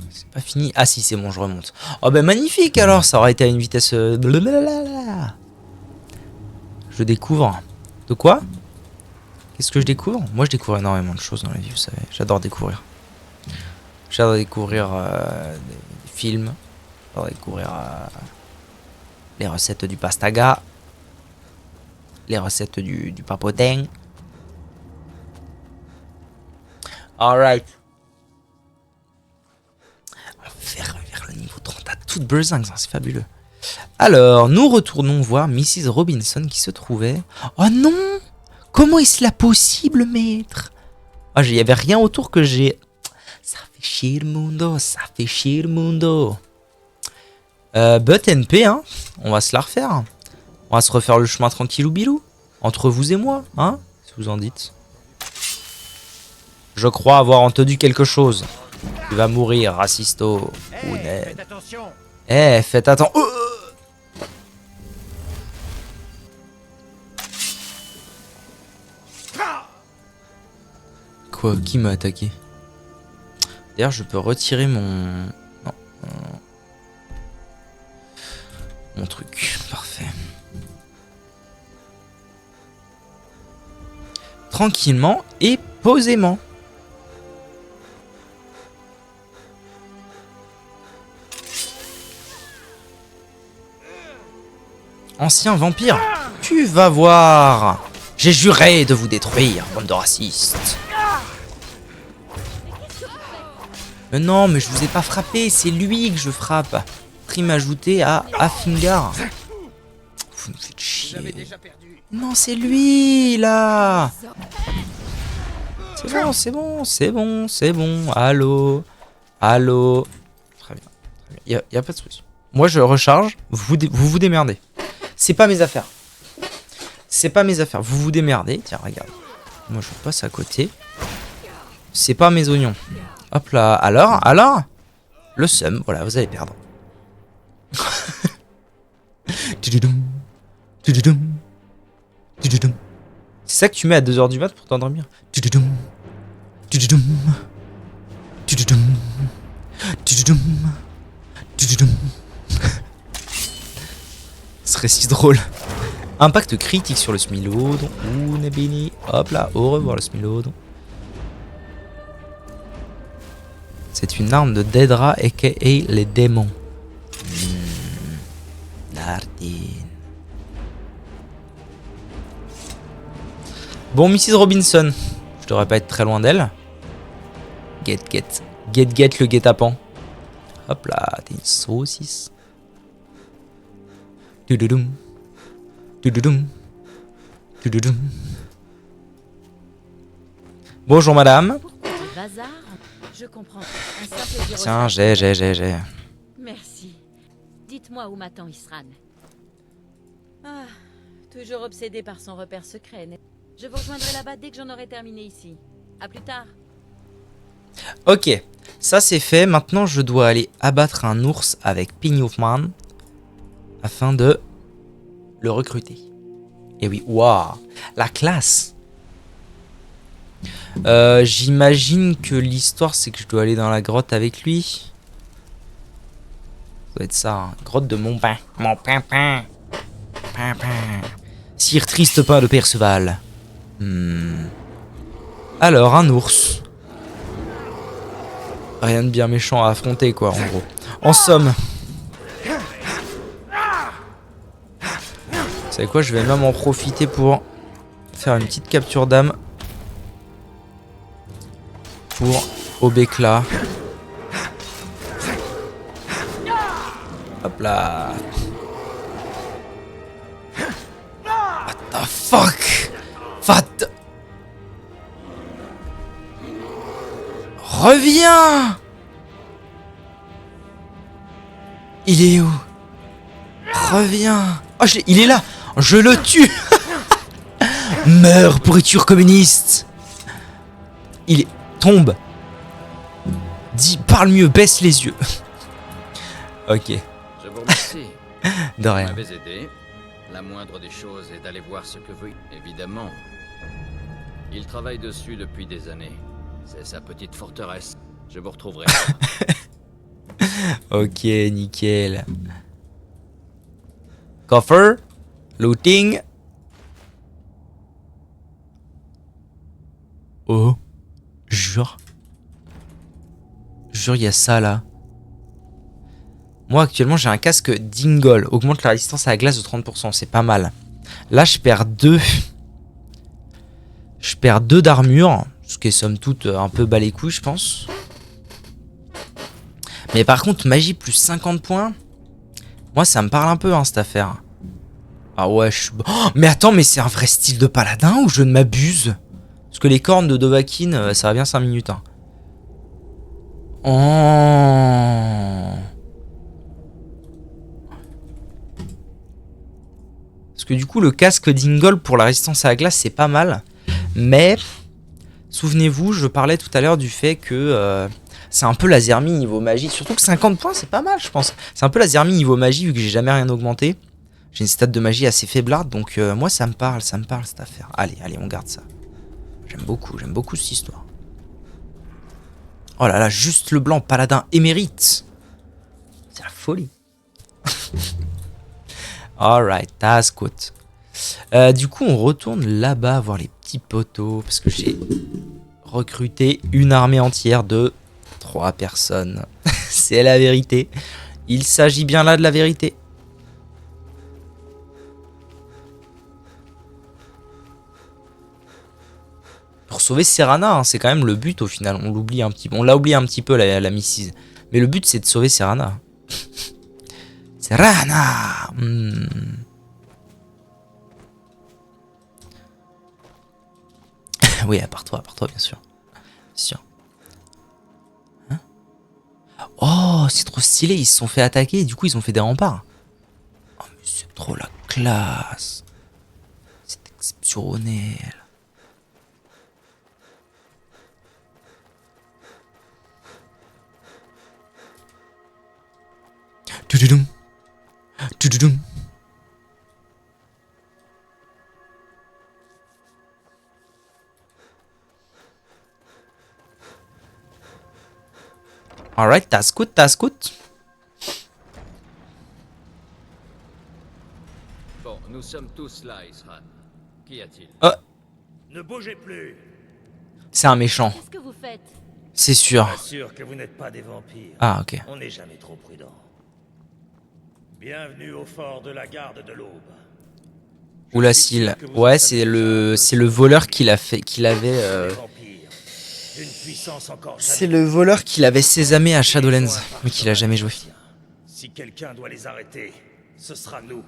C'est pas fini. Ah si, c'est bon, je remonte. Oh ben magnifique alors, ça aurait été à une vitesse... Je découvre. De quoi? Qu'est-ce que je découvre? Moi je découvre énormément de choses dans la vie, vous savez. J'adore découvrir. J'adore découvrir des films. J'adore découvrir les recettes du pastaga. Les recettes du papotin. Alright. Vers le niveau 30 à toute besogne, c'est fabuleux. Alors, nous retournons voir Mrs. Robinson qui se trouvait... Oh non! Comment est-ce là possible, maître? Oh, il n'y avait rien autour que j'ai... Ça fait chier le mundo, But NP, hein. On va se la refaire. On va se refaire le chemin tranquillou bilou. Entre vous et moi, hein. Si vous en dites. Je crois avoir entendu quelque chose. Tu vas mourir, racisto. Faites attention. Faites attention. Quoi? Qui m'a attaqué? D'ailleurs, je peux retirer mon... Non. Mon truc. Parfait. Tranquillement et posément. Ancien vampire, tu vas voir. J'ai juré de vous détruire, bande de racistes. Mais non, mais je vous ai pas frappé, c'est lui que je frappe. Prime ajoutée à Afingar. Vous me faites chier. Non, c'est lui, là. C'est bon. Allô. Très bien. Y a pas de souci. Moi, je recharge, vous vous démerdez. C'est pas mes affaires. Vous vous démerdez. Tiens, regarde. Moi, je passe à côté. C'est pas mes oignons. Hop là. Alors le seum. Voilà, vous allez perdre. C'est ça que tu mets à 2h du mat pour t'endormir. Ce serait si drôle. Impact critique sur le Smilodon. Ouh, Nebini. Hop là, au revoir le Smilodon. C'est une arme de Daedra, aka les démons. Nardine. Bon, Mrs. Robinson. Je devrais pas être très loin d'elle. Get le guet-apens. Hop là, t'es une saucisse. Bonjour madame. Bazar, je comprends. Un simple gyroscope. Tiens, j'ai. Merci. Dites-moi où m'attend Isran. Ah, toujours obsédé par son repère secret. Je vous rejoindrai là-bas dès que j'en aurai terminé ici. À plus tard. Ok, ça c'est fait. Maintenant, je dois aller abattre un ours avec Pignofman afin de le recruter. Et oui, waouh, la classe. J'imagine que l'histoire c'est que je dois aller dans la grotte avec lui. Ça doit être ça, hein. Grotte de mon pain. Mon pain. Sire triste pain de Perceval. Alors, un ours. Rien de bien méchant à affronter, quoi, en gros. En somme. Vous savez quoi, je vais même en profiter pour faire une petite capture d'âme. Pour Obekla. Hop là. What the fuck? What? Reviens! Il est où? Reviens! Oh, il est là! Je le tue! Meurs, pourriture communiste! Il est... Tombe! Dis, parle mieux, baisse les yeux. Ok. Je vous remercie. De Vous rien. m'avez aidé. La moindre des choses est d'aller voir ce que veut. Évidemment. Il travaille dessus depuis des années. C'est sa petite forteresse. Je vous retrouverai. Ok, nickel. Coffer. Looting. Oh. Jure. Jure, il y a ça là. Moi actuellement j'ai un casque Dingle. Augmente la résistance à la glace de 30%. C'est pas mal. Là je perds 2. Je perds 2 d'armure. Ce qui est somme toute un peu bas les couilles je pense. Mais par contre magie plus 50 points. Moi ça me parle un peu hein, cette affaire. Ah ouais je suis... Oh, mais attends mais c'est un vrai style de paladin ou je ne m'abuse? Parce que les cornes de Dovahkiin ça va bien 5 minutes hein. Oh. Parce que du coup le casque d'Ingol pour la résistance à la glace c'est pas mal. Mais souvenez-vous je parlais tout à l'heure du fait que c'est un peu la Zermie niveau magie. Surtout que 50 points c'est pas mal je pense. C'est un peu la Zermie niveau magie vu que j'ai jamais rien augmenté. J'ai une stat de magie assez faiblarde donc moi ça me parle cette affaire. Allez on garde ça. J'aime beaucoup cette histoire. Oh là là, juste le blanc, paladin émérite. C'est la folie. Alright, task out. Du coup, on retourne là-bas voir les petits poteaux. Parce que j'ai recruté une armée entière de 3 personnes. C'est la vérité. Il s'agit bien là de la vérité. Pour sauver Serana, hein, c'est quand même le but au final. On l'oublie un petit peu. On l'a oublié un petit peu la Mrs. Mais le but c'est de sauver Serana. Serana. Oui, à part toi bien sûr. Hein? Oh, c'est trop stylé. Ils se sont fait attaquer et du coup ils ont fait des remparts. Oh mais c'est trop la classe. C'est exceptionnel. Tududum. Tududum. Alright, task out. Bon, nous sommes tous là, Isran. Qu'y a-t-il? Ne bougez plus. C'est un méchant, Qu'est-ce que vous faites? c'est sûr. Sûr que vous n'êtes pas des vampires. Ah, ok. On n'est jamais trop prudent. Bienvenue au fort de la garde de l'Aube. Oula, Syl. Ouais, c'est le voleur qui l'a fait, qui l'avait. C'est le voleur qui l'avait sésamé à Shadowlands, mais qui l'a jamais joué. Si quelqu'un doit les arrêter, ce sera nous.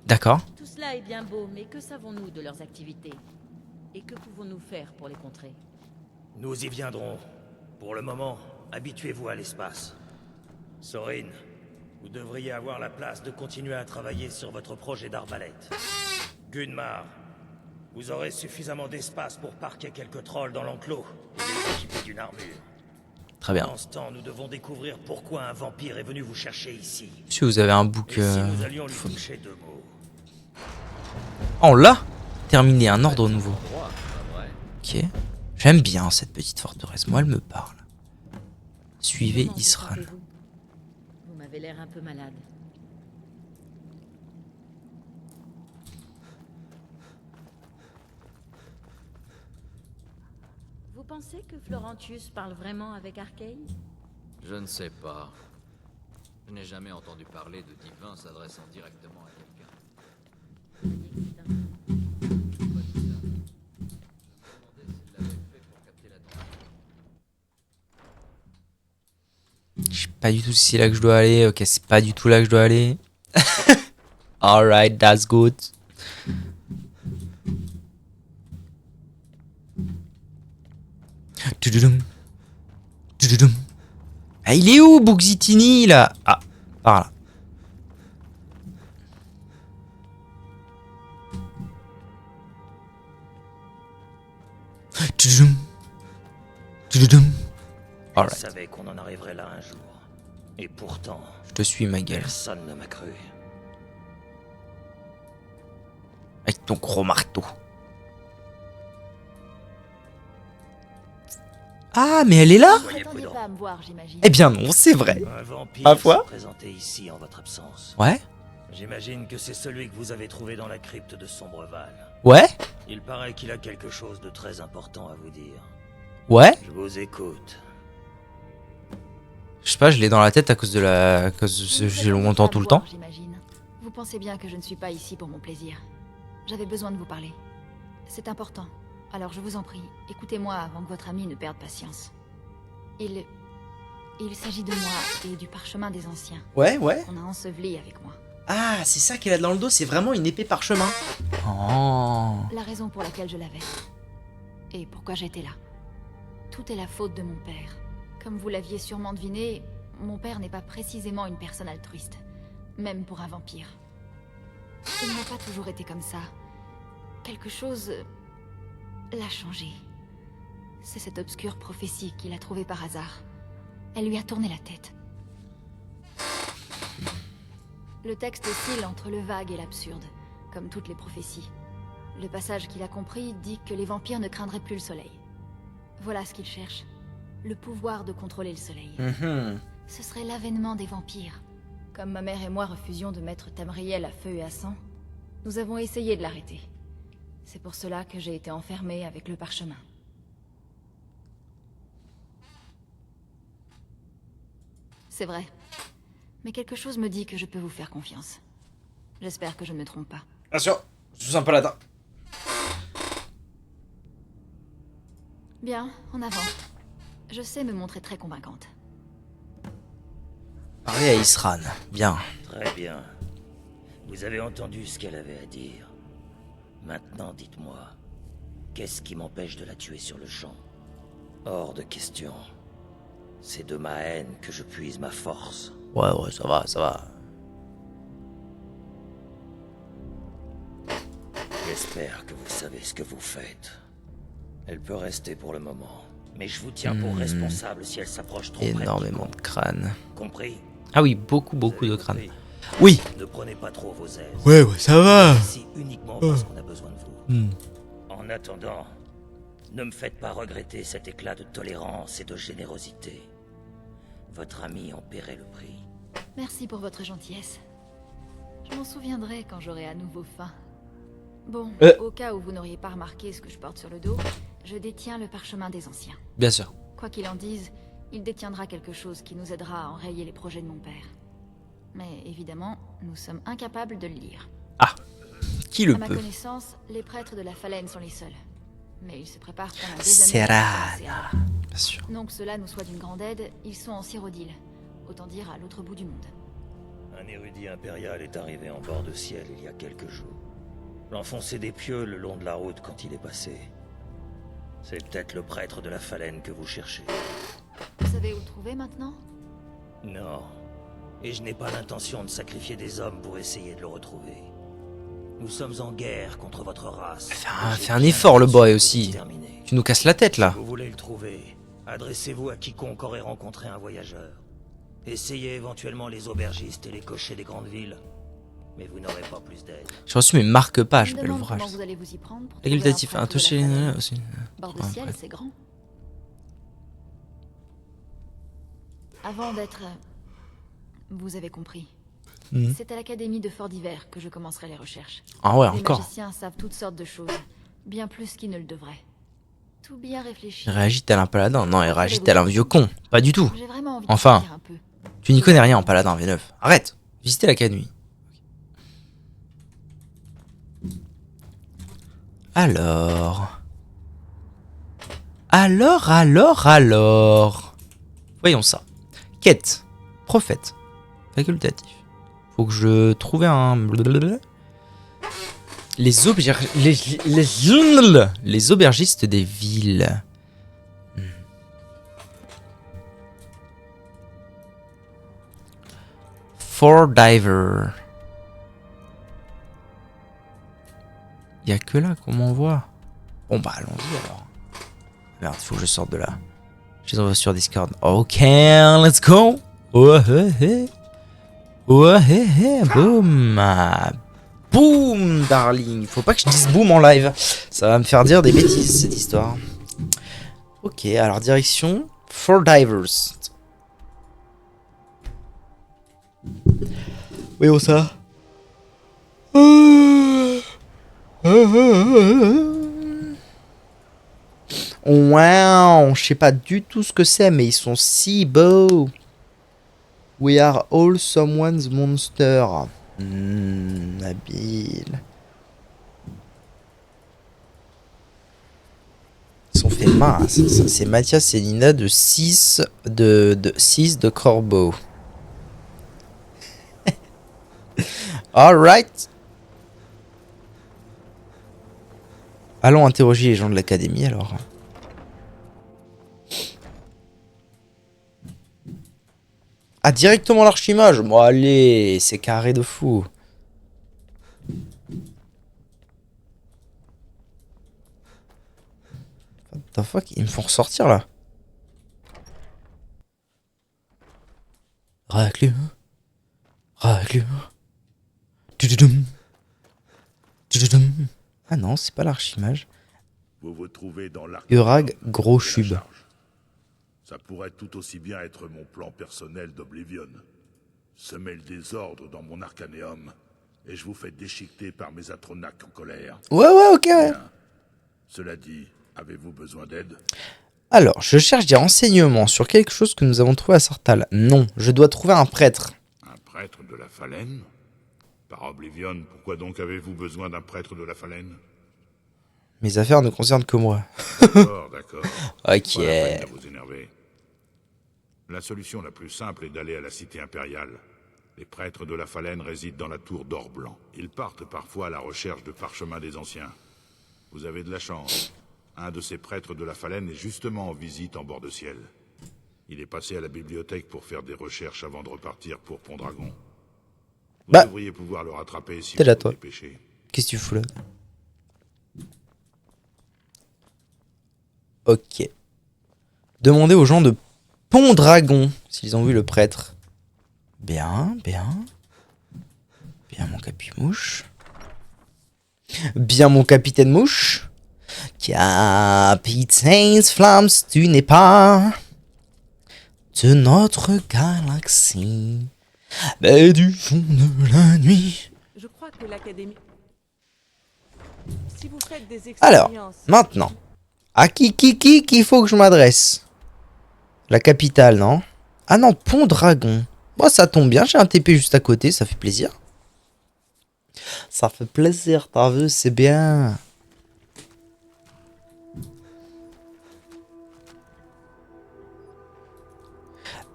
D'accord. Tout cela est bien beau, mais que savons-nous de leurs activités? Et que pouvons-nous faire pour les contrer? Nous y viendrons. Pour le moment, habituez-vous à l'espace. Sorin, vous devriez avoir la place de continuer à travailler sur votre projet d'arbalète. Gunmar, vous aurez suffisamment d'espace pour parquer quelques trolls dans l'enclos et les équiper d'une armure. Très bien. Pendant ce temps, nous devons découvrir pourquoi un vampire est venu vous chercher ici. Si vous avez un book... Et si nous allions lui toucher 2 mots. Oh, on l'a terminé, un ordre nouveau. Ok. J'aime bien cette petite forteresse, moi elle me parle. Suivez Comment vous Isran. sentez-vous? Vous m'avez l'air un peu malade. Vous pensez que Florentius parle vraiment avec Arcane? Je ne sais pas. Je n'ai jamais entendu parler de divin s'adressant directement à quelqu'un. Soyez excitant. Pas dit ça. Je me demandais s'il l'avait fait pour capter l'attention. Je sais pas du tout si c'est là que je dois aller. Ok, c'est pas du tout là que je dois aller. Alright, that's good. Tududum. Tududum. Ah, il est où, Bugsitini, là? Ah, par là. Tududum. Tududum. Je Alright, savais qu'on en arriverait là un jour. Et pourtant, je te suis, ma gueule. personne ne m'a cru. Avec ton gros marteau. Ah, mais elle est là? Soyez Attendez prudent. pas à me voir, j'imagine. Eh bien non, c'est vrai. Un vampire Ma foi. s'est présenté ici en votre absence. Ouais? J'imagine que c'est celui que vous avez trouvé dans la crypte de Sombreval. Ouais? Il paraît qu'il a quelque chose de très important à vous dire. Ouais? Je vous écoute. Je sais pas, je l'ai dans la tête à cause de la... à cause de Vous ce ne j'ai attendez longtemps pas tout à le me temps. voir, j'imagine. Vous pensez bien que je ne suis pas ici pour mon plaisir. J'avais besoin de vous parler. C'est important. Alors je vous en prie, écoutez-moi avant que votre ami ne perde patience. Il s'agit de moi et du parchemin des anciens. Ouais, ouais. On a enseveli avec moi. Ah, c'est ça qu'elle a dans le dos, c'est vraiment une épée parchemin. Oh. La raison pour laquelle je l'avais. Et pourquoi j'étais là. Tout est la faute de mon père. Comme vous l'aviez sûrement deviné, mon père n'est pas précisément une personne altruiste. Même pour un vampire. Il n'a pas toujours été comme ça. Quelque chose l'a changé. C'est cette obscure prophétie qu'il a trouvée par hasard. Elle lui a tourné la tête. Le texte oscille entre le vague et l'absurde, comme toutes les prophéties. Le passage qu'il a compris dit que les vampires ne craindraient plus le soleil. Voilà ce qu'il cherche. Le pouvoir de contrôler le soleil. Ce serait l'avènement des vampires. Comme ma mère et moi refusions de mettre Tamriel à feu et à sang, nous avons essayé de l'arrêter. C'est pour cela que j'ai été enfermée avec le parchemin. C'est vrai. Mais quelque chose me dit que je peux vous faire confiance. J'espère que je ne me trompe pas. Bien sûr, je suis un paladin. Bien, en avant. Je sais me montrer très convaincante. Parlez à Isran. Bien. Très bien. Vous avez entendu ce qu'elle avait à dire. Maintenant, dites-moi, qu'est-ce qui m'empêche de la tuer sur le champ? Hors de question. C'est de ma haine que je puise ma force. Ouais, ouais, ça va, ça va. J'espère que vous savez ce que vous faites. Elle peut rester pour le moment, mais je vous tiens pour responsable si elle s'approche trop près. Énormément de crânes. Compris? Ah oui, beaucoup Vous avez de crânes. compris. Oui. Ne prenez pas trop vos aises. Ouais, ouais, ça va. Ici uniquement parce qu'on a besoin de vous. Hmm. En attendant, ne me faites pas regretter cet éclat de tolérance et de générosité. Votre ami en paierait le prix. Merci pour votre gentillesse. Je m'en souviendrai quand j'aurai à nouveau faim. Bon, au cas où vous n'auriez pas remarqué ce que je porte sur le dos, je détiens le parchemin des anciens. Bien sûr. Quoi qu'il en dise, il détiendra quelque chose qui nous aidera à enrayer les projets de mon père. Mais évidemment, nous sommes incapables de le lire. Qui le À ma peut? connaissance, les prêtres de la Phalène sont les seuls. Mais ils se préparent pendant des Serrana. années. Bien sûr. Non que cela nous soit d'une grande aide, ils sont en Cyrodiil. Autant dire à l'autre bout du monde. Un érudit impérial est arrivé en bord de ciel il y a quelques jours. L'enfonçait des pieux le long de la route quand il est passé. C'est peut-être le prêtre de la Phalène que vous cherchez. Vous savez où le trouver maintenant? Non. Et je n'ai pas l'intention de sacrifier des hommes pour essayer de le retrouver. Nous sommes en guerre contre votre race. Fais un effort, le boy, aussi. Terminé. Tu nous casses la tête, là. Si vous voulez le trouver, adressez-vous à quiconque aurait rencontré un voyageur. Essayez éventuellement les aubergistes et les cochers des grandes villes. Mais vous n'aurez pas plus d'aide. J'ai reçu mes marque-pages, Je me bel demande ouvrage. comment vous allez vous y prendre pour Facultatif, trouver un un prêtre toucher de la Fallen. aussi. Bord de Ouais, ciel, ouais. c'est grand. Avant d'être... Vous avez compris. Mhm. C'est à l'académie de Fort d'Hiver que je commencerai les recherches. Ah ouais, Les encore. magiciens savent toutes sortes de choses, bien plus qu'ils ne le devraient. Tout bien réfléchi. Il réagit tel un paladin. Non, il réagit tel un vieux con. Pas du tout. J'ai vraiment envie Enfin. de sortir un peu. Tu n'y connais rien en paladin, V9. Arrête. Visitez l'académie. Alors. Voyons ça. Quête. Prophète. Facultatif. Faut que je trouve un... Les aubergistes des villes. Four Diver. Il y a que là qu'on m'envoie. Bon bah allons-y alors. Merde, faut que je sorte de là. Je les envoie sur Discord. Ok, let's go. Boum. Boum, darling. Faut pas que je dise boum en live. Ça va me faire dire des bêtises cette histoire. Ok, alors direction Four Divers. Oui, où ça? Wow, je sais pas du tout ce que c'est, mais ils sont si beaux. We are all someone's monster. Habile. Ils sont faits main. C'est Mathias et Nina de 6 de Corbeau. Alright. Allons interroger les gens de l'académie alors. Ah, directement l'archimage. Bon, allez, c'est carré de fou. What the fuck, ils me font ressortir là. Reclus. Reclus. Ah non, c'est pas l'archimage. Vous vous trouvez dans l'arc. Urag Gros Chub. Ça pourrait tout aussi bien être mon plan personnel d'Oblivion. Semer le désordre dans mon arcanéum, et je vous fais déchiqueter par mes atronaques en colère. Ouais, ok. Ouais. Bien. Cela dit, avez-vous besoin d'aide? Alors, je cherche des renseignements sur quelque chose que nous avons trouvé à Sartal. Non, je dois trouver un prêtre. Un prêtre de la Fallen? Par Oblivion, pourquoi donc avez-vous besoin d'un prêtre de la Fallen? Mes affaires ne concernent que moi. D'accord, d'accord. Ok. Pas la peine de vous énerver. La solution la plus simple est d'aller à la cité impériale. Les prêtres de la Fallen résident dans la tour d'or blanc. Ils partent parfois à la recherche de parchemins des anciens. Vous avez de la chance. Un de ces prêtres de la Fallen est justement en visite en bord de ciel. Il est passé à la bibliothèque pour faire des recherches avant de repartir pour Pendragon. Vous devriez pouvoir le rattraper si vous là, vous toi. dépêchez. Qu'est-ce que tu fous là? Ok. Demandez aux gens de Pendragon s'ils ont vu le prêtre. Bien, bien. Bien mon capimouche. Bien mon capitaine mouche. Capitaine Flams, tu n'es pas de notre galaxie, mais du fond de la nuit. Je crois que l'académie... Si vous faites des Alors, expériences... maintenant, à qui qu'il faut que je m'adresse? La capitale, non? Ah non, Pendragon. Moi, ça tombe bien, j'ai un TP juste à côté, ça fait plaisir. Ça fait plaisir, t'as vu, c'est bien.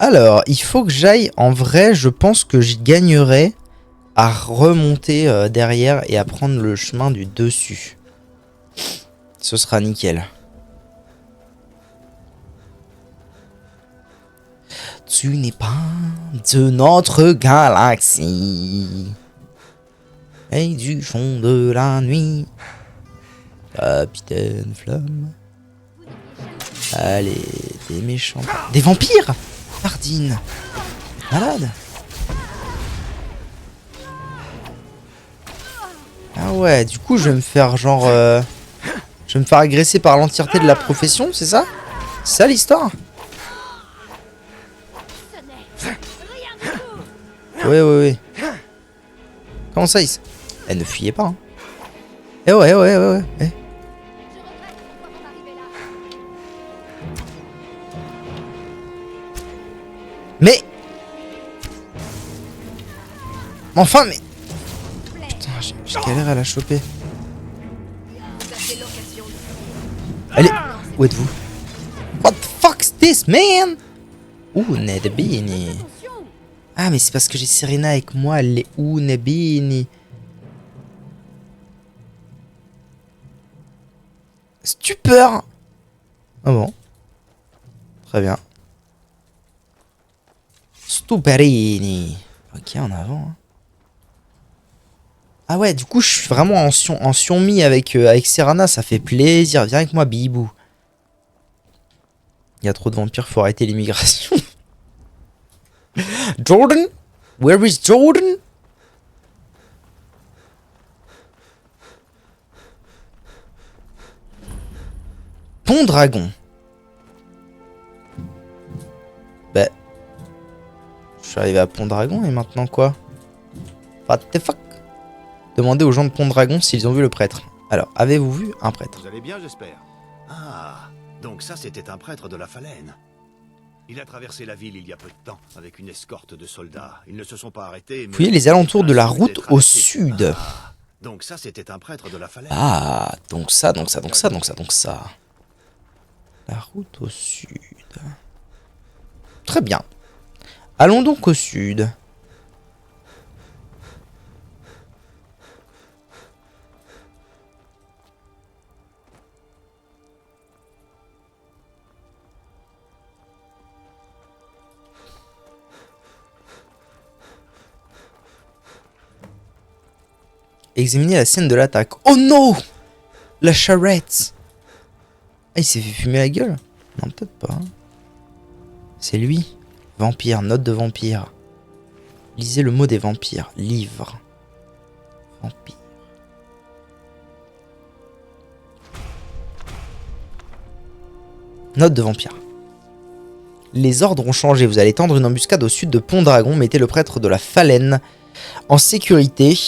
Alors, il faut que j'aille, en vrai, je pense que j'y gagnerai à remonter derrière et à prendre le chemin du dessus. Ce sera nickel. Tu n'es pas de notre galaxie, et du fond de la nuit, Capitaine Flamme. Allez, des méchants. Des vampires! Pardine. Malade. Ah ouais, du coup, je vais me faire genre... Je vais me faire agresser par l'entièreté de la profession, c'est ça? C'est ça l'histoire? Ouais. Comment ça, il... Elle ne fuyait pas, hein. Eh ouais. Eh. Mais... Enfin, mais... Putain, j'ai galéré à la choper. Elle est... Où êtes-vous? What the fuck's this, man? Ouh, Nedebini. Ah, mais c'est parce que j'ai Serena avec moi, elle est où, Nedebini? Stupeur. Ah bon. Très bien. Stuperini. Ok, en avant. Hein. Ah ouais, du coup, je suis vraiment en sionmi avec Serena, ça fait plaisir. Viens avec moi, bibou. Il y a trop de vampires, faut arrêter l'immigration. Jordan? Where is Jordan? Pont Dragon. Bah. Je suis arrivé à Pont Dragon et maintenant quoi? What the fuck? Demandez aux gens de Pont Dragon s'ils ont vu le prêtre. Alors, avez-vous vu un prêtre? Vous allez bien, j'espère. Ah, donc ça c'était un prêtre de la Phalène. Il a traversé la ville il y a peu de temps avec une escorte de soldats. Ils ne se sont pas arrêtés. Mais... Fouillez les alentours de la route au sud. Ah, donc ça c'était un prêtre de la Phalène. Ah, donc ça. La route au sud. Très bien. Allons donc au sud. Examiner la scène de l'attaque. Oh non! La charrette! Ah, il s'est fait fumer la gueule? Non, peut-être pas. Hein. C'est lui. Vampire, note de vampire. Lisez le mot des vampires. Livre. Vampire. Note de vampire. Les ordres ont changé. Vous allez tendre une embuscade au sud de Pont Dragon. Mettez le prêtre de la Phalène en sécurité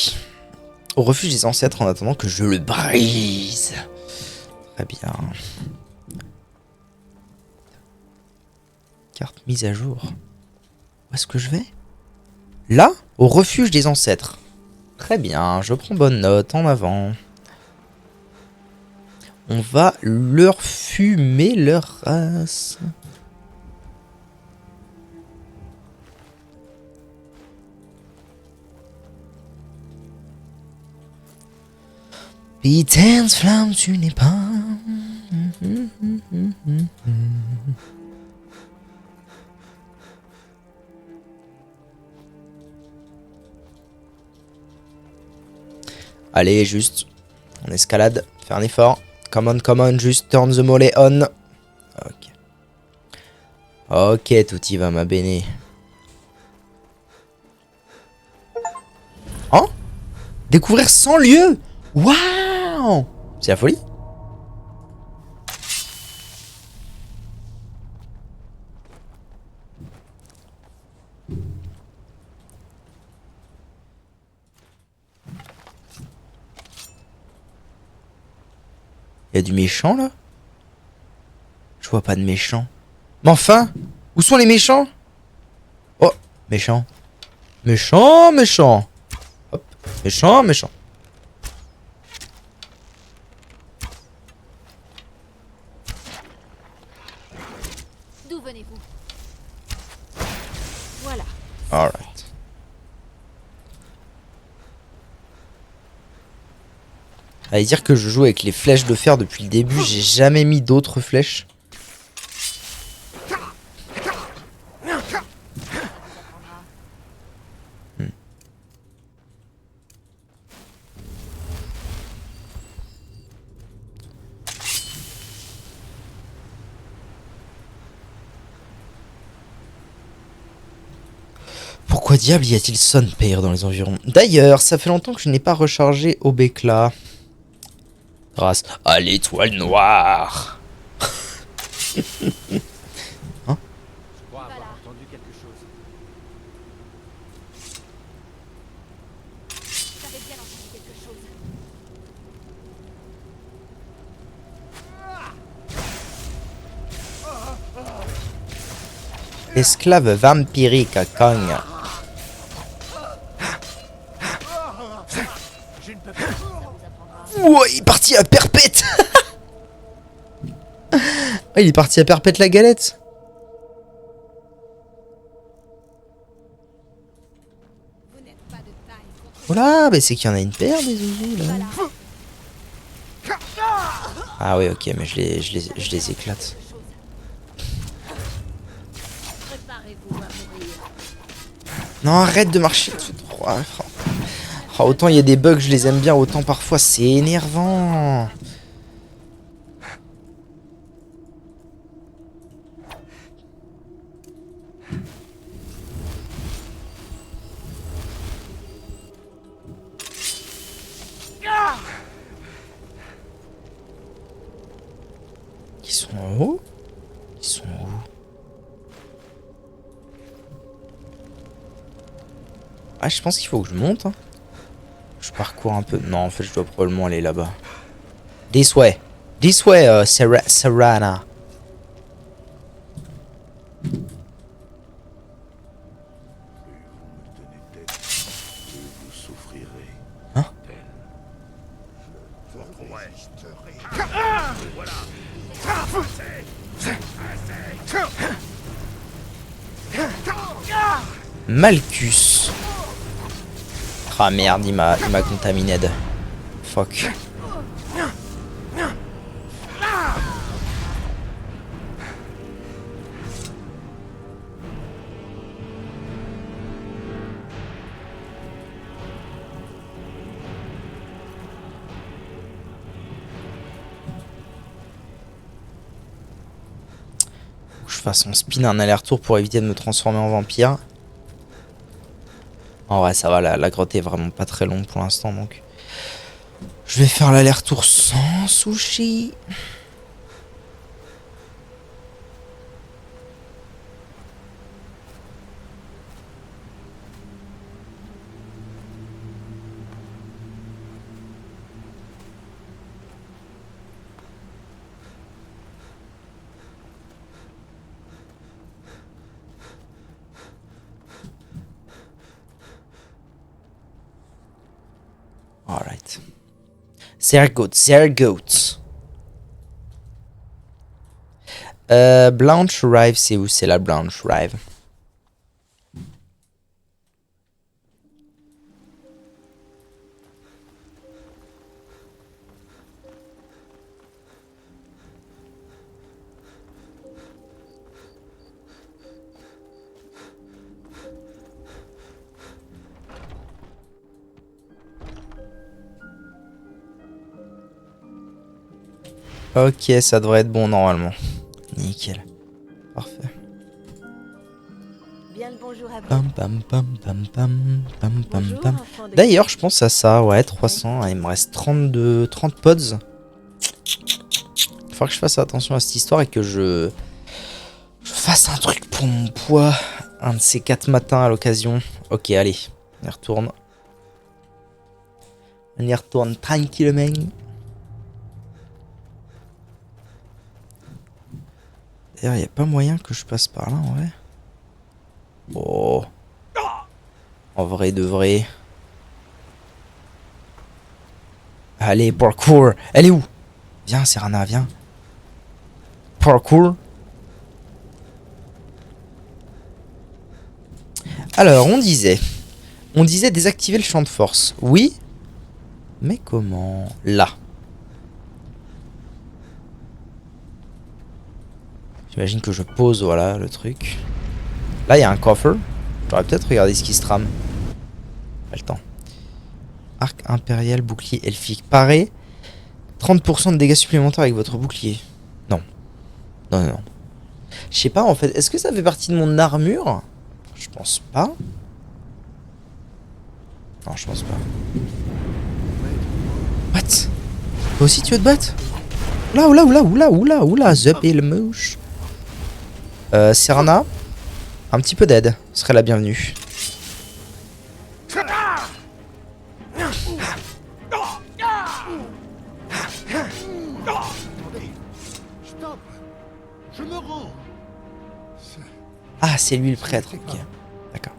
au refuge des ancêtres en attendant que je le brise. Très bien. Carte mise à jour. Où est-ce que je vais? Là, au refuge des ancêtres. Très bien, je prends bonne note, en avant. On va leur fumer leur race. Pitaines flamme, tu n'es pas. Allez, juste. On escalade. Fais un effort. Come on, juste turn the mollet on. Ok. Ok, tout y va, ma béné. Oh? Découvrir 100 lieux? Waouh! C'est la folie? Il y a du méchant là? Je vois pas de méchant. Mais enfin! Où sont les méchants? Oh! Méchant. Méchant. Hop. Méchant. D'où venez-vous? Voilà. Alright. Allez dire que je joue avec les flèches de fer depuis le début, j'ai jamais mis d'autres flèches. Pourquoi Pourquoi diable y a-t-il Sunpear dans les environs? D'ailleurs, ça fait longtemps que je n'ai pas rechargé Obekla. Grâce à l'étoile noire. Hein? Je crois avoir entendu quelque chose. J'avais bien entendu quelque chose. Esclave vampirique à cogne. Ouah, il est parti à perpète. Oh, il est parti à perpète la galette. Oh là, bah c'est qu'il y en a une paire des zouzous là. Ah oui, ok, mais je les éclate. Préparez-vous à mourir. Non, arrête de marcher tout droit. Oh, autant il y a des bugs, je les aime bien, autant parfois c'est énervant. Ils sont en haut? Ils sont où? Ah, je pense qu'il faut que je monte. Hein. Je parcours un peu. Non, en fait, je dois probablement aller là-bas. This way. This way, Serana. Hein? Malchus. Ah merde, il m'a contaminé. Fuck. Faut que je fasse mon spin un aller-retour pour éviter de me transformer en vampire. En vrai, ça va, la grotte est vraiment pas très longue pour l'instant, donc je vais faire l'aller-retour sans sushi. Alright. Sehr gut, sehr gut. Blanche Rive, c'est où? C'est la Blanche Rive. Ok, ça devrait être bon normalement. Nickel. Parfait. Bien le bonjour à vous. Pam pam pam pam pam pam pam Bonjour, pam. enfant de- D'ailleurs, je pense à ça, ouais, 300. Il me reste 30 pods. Il faudra que je fasse attention à cette histoire et que je fasse un truc pour mon poids. Un de ces 4 matins à l'occasion. Ok, allez, on y retourne. On y retourne tranquillement. D'ailleurs, il n'y a pas moyen que je passe par là, en vrai. Oh. En vrai de vrai. Allez, parkour. Elle est où? Viens, Serana, viens. Parkour. Alors, on disait désactiver le champ de force. Oui. Mais comment? Là. J'imagine que je pose, voilà, le truc. Là, il y a un coffre. J'aurais peut-être regardé ce qui se trame. Pas le temps. Arc impérial, bouclier elfique. Pareil. 30% de dégâts supplémentaires avec votre bouclier. Non. Non, non, non. Je sais pas, en fait. Est-ce que ça fait partie de mon armure? Je pense pas. Non, je pense pas. What? Toi aussi tu veux te battre? Oula, the pile mouche. Serana, un petit peu d'aide serait la bienvenue. Stop. Je me rends. Ah, c'est lui le prêtre. Ok, d'accord.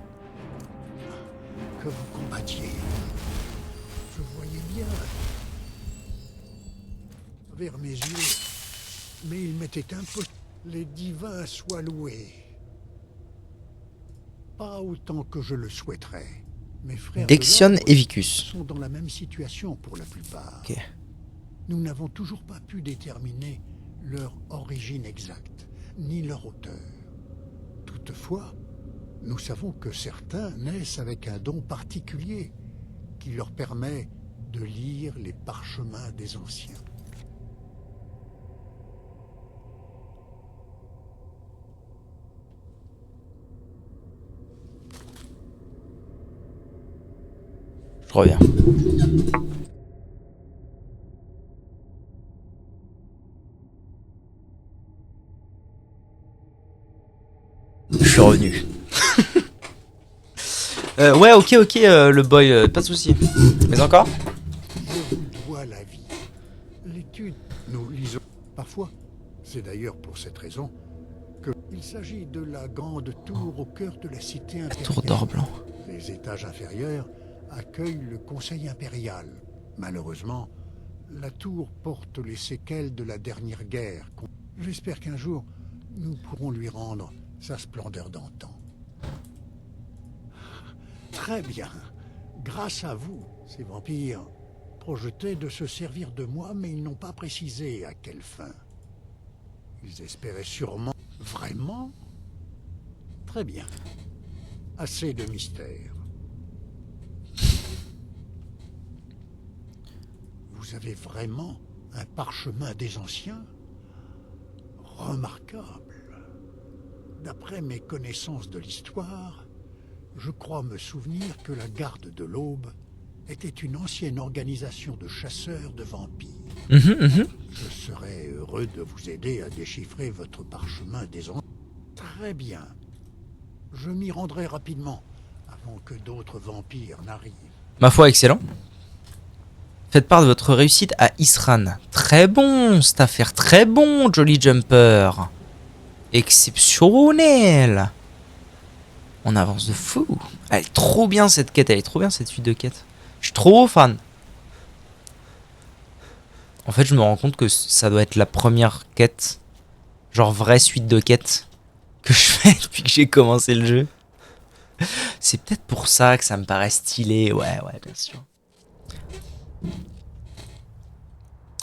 Que vous combattiez. Je voyais bien. Vers mes yeux. Mais il m'était impossible. Les divins soient loués. Pas autant que je le souhaiterais. Mes frères Dexion et Vicus sont dans la même situation pour la plupart. Ok. Nous n'avons toujours pas pu déterminer leur origine exacte, ni leur auteur. Toutefois, nous savons que certains naissent avec un don particulier qui leur permet de lire les parchemins des anciens. Je reviens. Je suis revenu. Ouais, ok, le boy, pas de soucis. Mais encore? Je vous dois la vie. L'étude, nous lisons parfois. C'est d'ailleurs pour cette raison qu'il s'agit de la grande tour au cœur de la cité impériale. Tour d'or blanc. Les étages inférieurs accueillent le conseil impérial. Malheureusement, la tour porte les séquelles de la dernière guerre. J'espère qu'un jour, nous pourrons lui rendre sa splendeur d'antan. Très bien. Grâce à vous, ces vampires projetaient de se servir de moi, mais ils n'ont pas précisé à quelle fin. Ils espéraient sûrement... Vraiment? Très bien. Assez de mystère. Vous avez vraiment un parchemin des anciens? Remarquable. D'après mes connaissances de l'histoire, je crois me souvenir que la Garde de l'Aube était une ancienne organisation de chasseurs de vampires. Je serais heureux de vous aider à déchiffrer votre parchemin des anciens. Très bien. Je m'y rendrai rapidement, avant que d'autres vampires n'arrivent. Ma foi, excellent. Faites part de votre réussite à Isran. Très bon, cette affaire. Très bon, Jolly Jumper. Exceptionnel. On avance de fou. Elle est trop bien cette quête. Elle est trop bien cette suite de quêtes. Je suis trop fan. En fait, je me rends compte que ça doit être la première quête. Genre vraie suite de quêtes que je fais depuis que j'ai commencé le jeu. C'est peut-être pour ça que ça me paraît stylé. Ouais, bien sûr.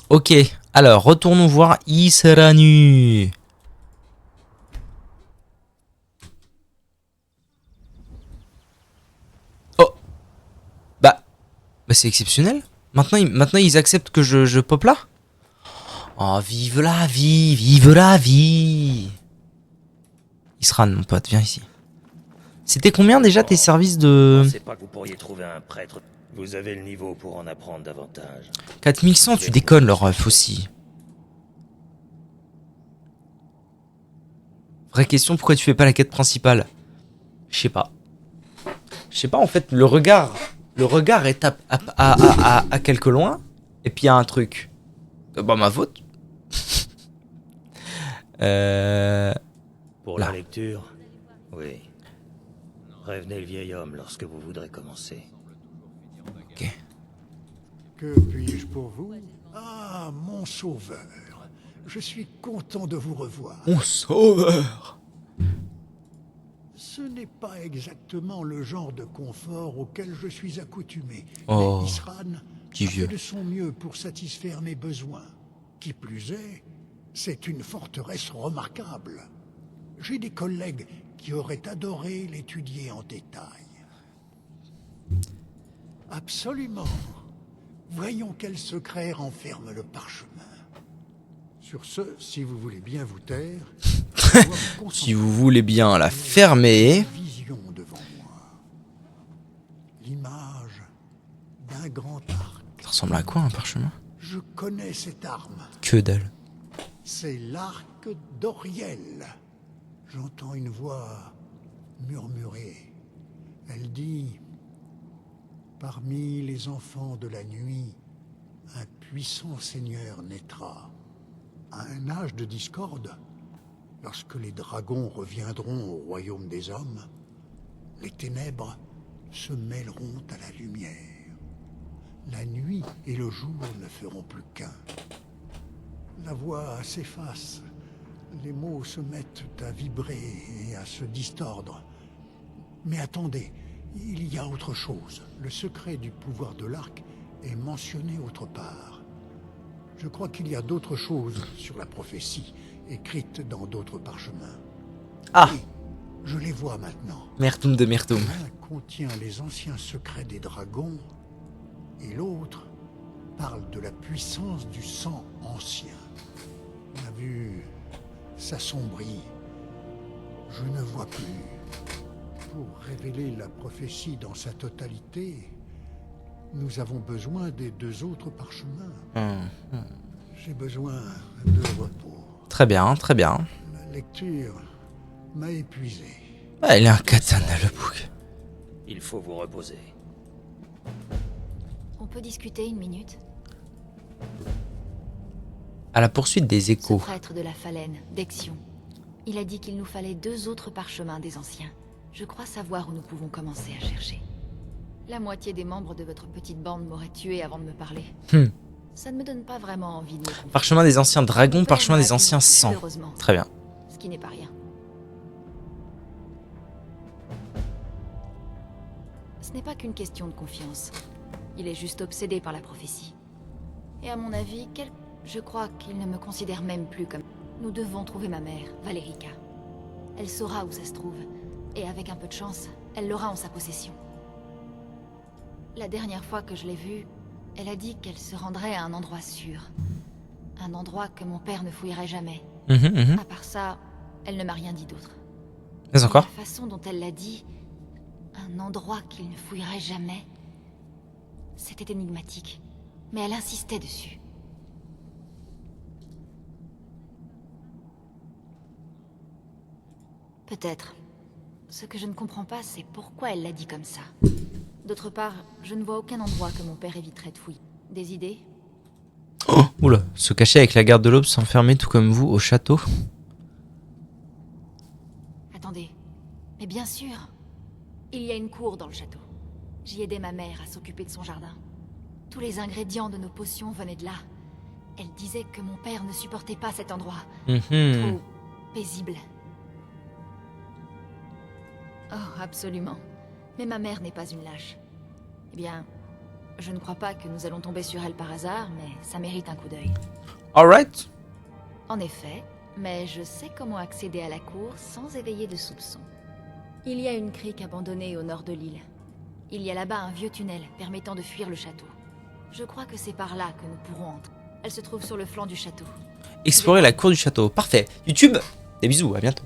Ok, alors retournons voir Ysranu. Oh, bah c'est exceptionnel. Maintenant ils acceptent que je pop là. Oh, vive la vie, vive la vie. Isran, mon pote, viens ici. C'était combien déjà tes services de... Je sais pas que vous pourriez trouver un prêtre. Vous avez le niveau pour en apprendre davantage. 4100, tu déconnes, le ref aussi. Vraie question, pourquoi tu fais pas la quête principale? Je sais pas. Je sais pas, en fait, le regard est à quelque loin. Et puis il y a un truc. Bah, ma faute. Pour là. la lecture, oui. Prévenez le vieil homme lorsque vous voudrez commencer. Ok. Que puis-je pour vous? Ah, mon sauveur. Je suis content de vous revoir. Mon sauveur. Ce n'est pas exactement le genre de confort auquel je suis accoutumé. Oh, mais Isran petit a fait vieux. de son mieux pour satisfaire mes besoins. Qui plus est, c'est une forteresse remarquable. J'ai des collègues qui auraient adoré l'étudier en détail. Absolument. Voyons quel secret renferme le parchemin. Sur ce, si vous voulez bien vous taire, Si vous voulez bien la fermer. vision devant moi. L'image un grand arc. Ça ressemble à quoi un parchemin? Je connais cette arme. Que dalle. C'est l'arc d'Oriel. J'entends une voix murmurer. Elle dit: parmi les enfants de la nuit, un puissant seigneur naîtra. À un âge de discorde, lorsque les dragons reviendront au royaume des hommes, les ténèbres se mêleront à la lumière. La nuit et le jour ne feront plus qu'un. La voix s'efface, les mots se mettent à vibrer et à se distordre. Mais attendez, il y a autre chose. Le secret du pouvoir de l'arc est mentionné autre part. Je crois qu'il y a d'autres choses sur la prophétie, écrites dans d'autres parchemins. Ah! Oui, je les vois maintenant. Mertoum de Mertoum. L'un contient les anciens secrets des dragons, et l'autre parle de la puissance du sang ancien. Ma vue s'assombrit. Je ne vois plus. Pour révéler la prophétie dans sa totalité, nous avons besoin des deux autres parchemins. J'ai besoin de repos. Très bien, très bien. La lecture m'a épuisé. Ah, il a un katana, le bouc. Il faut vous reposer. On peut discuter une minute? À la poursuite des Ce échos. prêtre de la Phalène, d'Exion, il a dit qu'il nous fallait 2 autres parchemins des anciens. Je crois savoir où nous pouvons commencer à chercher. La moitié des membres de votre petite bande m'auraient tué avant de me parler. Ça ne me donne pas vraiment envie de me confier. Parchemin des anciens dragons, Mon père parchemin m'a des anciens dit, sangs. heureusement. Très bien. Ce qui n'est pas rien. Ce n'est pas qu'une question de confiance. Il est juste obsédé par la prophétie. Et à mon avis, je crois qu'il ne me considère même plus comme... Nous devons trouver ma mère, Valerica. Elle saura où ça se trouve. Et avec un peu de chance, elle l'aura en sa possession. La dernière fois que je l'ai vue, elle a dit qu'elle se rendrait à un endroit sûr. Un endroit que mon père ne fouillerait jamais. À part ça, elle ne m'a rien dit d'autre. Mais encore? La façon dont elle l'a dit, un endroit qu'il ne fouillerait jamais, c'était énigmatique. Mais elle insistait dessus. Peut-être. Ce que je ne comprends pas, c'est pourquoi elle l'a dit comme ça. D'autre part, je ne vois aucun endroit que mon père éviterait de fouiller. Des idées? Oh, oula, se cacher avec la garde de l'aube, s'enfermer tout comme vous au château. Attendez. Mais bien sûr. Il y a une cour dans le château. J'y aidais ma mère à s'occuper de son jardin. Tous les ingrédients de nos potions venaient de là. Elle disait que mon père ne supportait pas cet endroit. Trop paisible. Oh, absolument. Mais ma mère n'est pas une lâche. Eh bien, je ne crois pas que nous allons tomber sur elle par hasard, mais ça mérite un coup d'œil. Alright. En effet, mais je sais comment accéder à la cour sans éveiller de soupçons. Il y a une crique abandonnée au nord de l'île. Il y a là-bas un vieux tunnel permettant de fuir le château. Je crois que c'est par là que nous pourrons entrer. Elle se trouve sur le flanc du château. Explorer la cour du château. Parfait. YouTube, des bisous, à bientôt.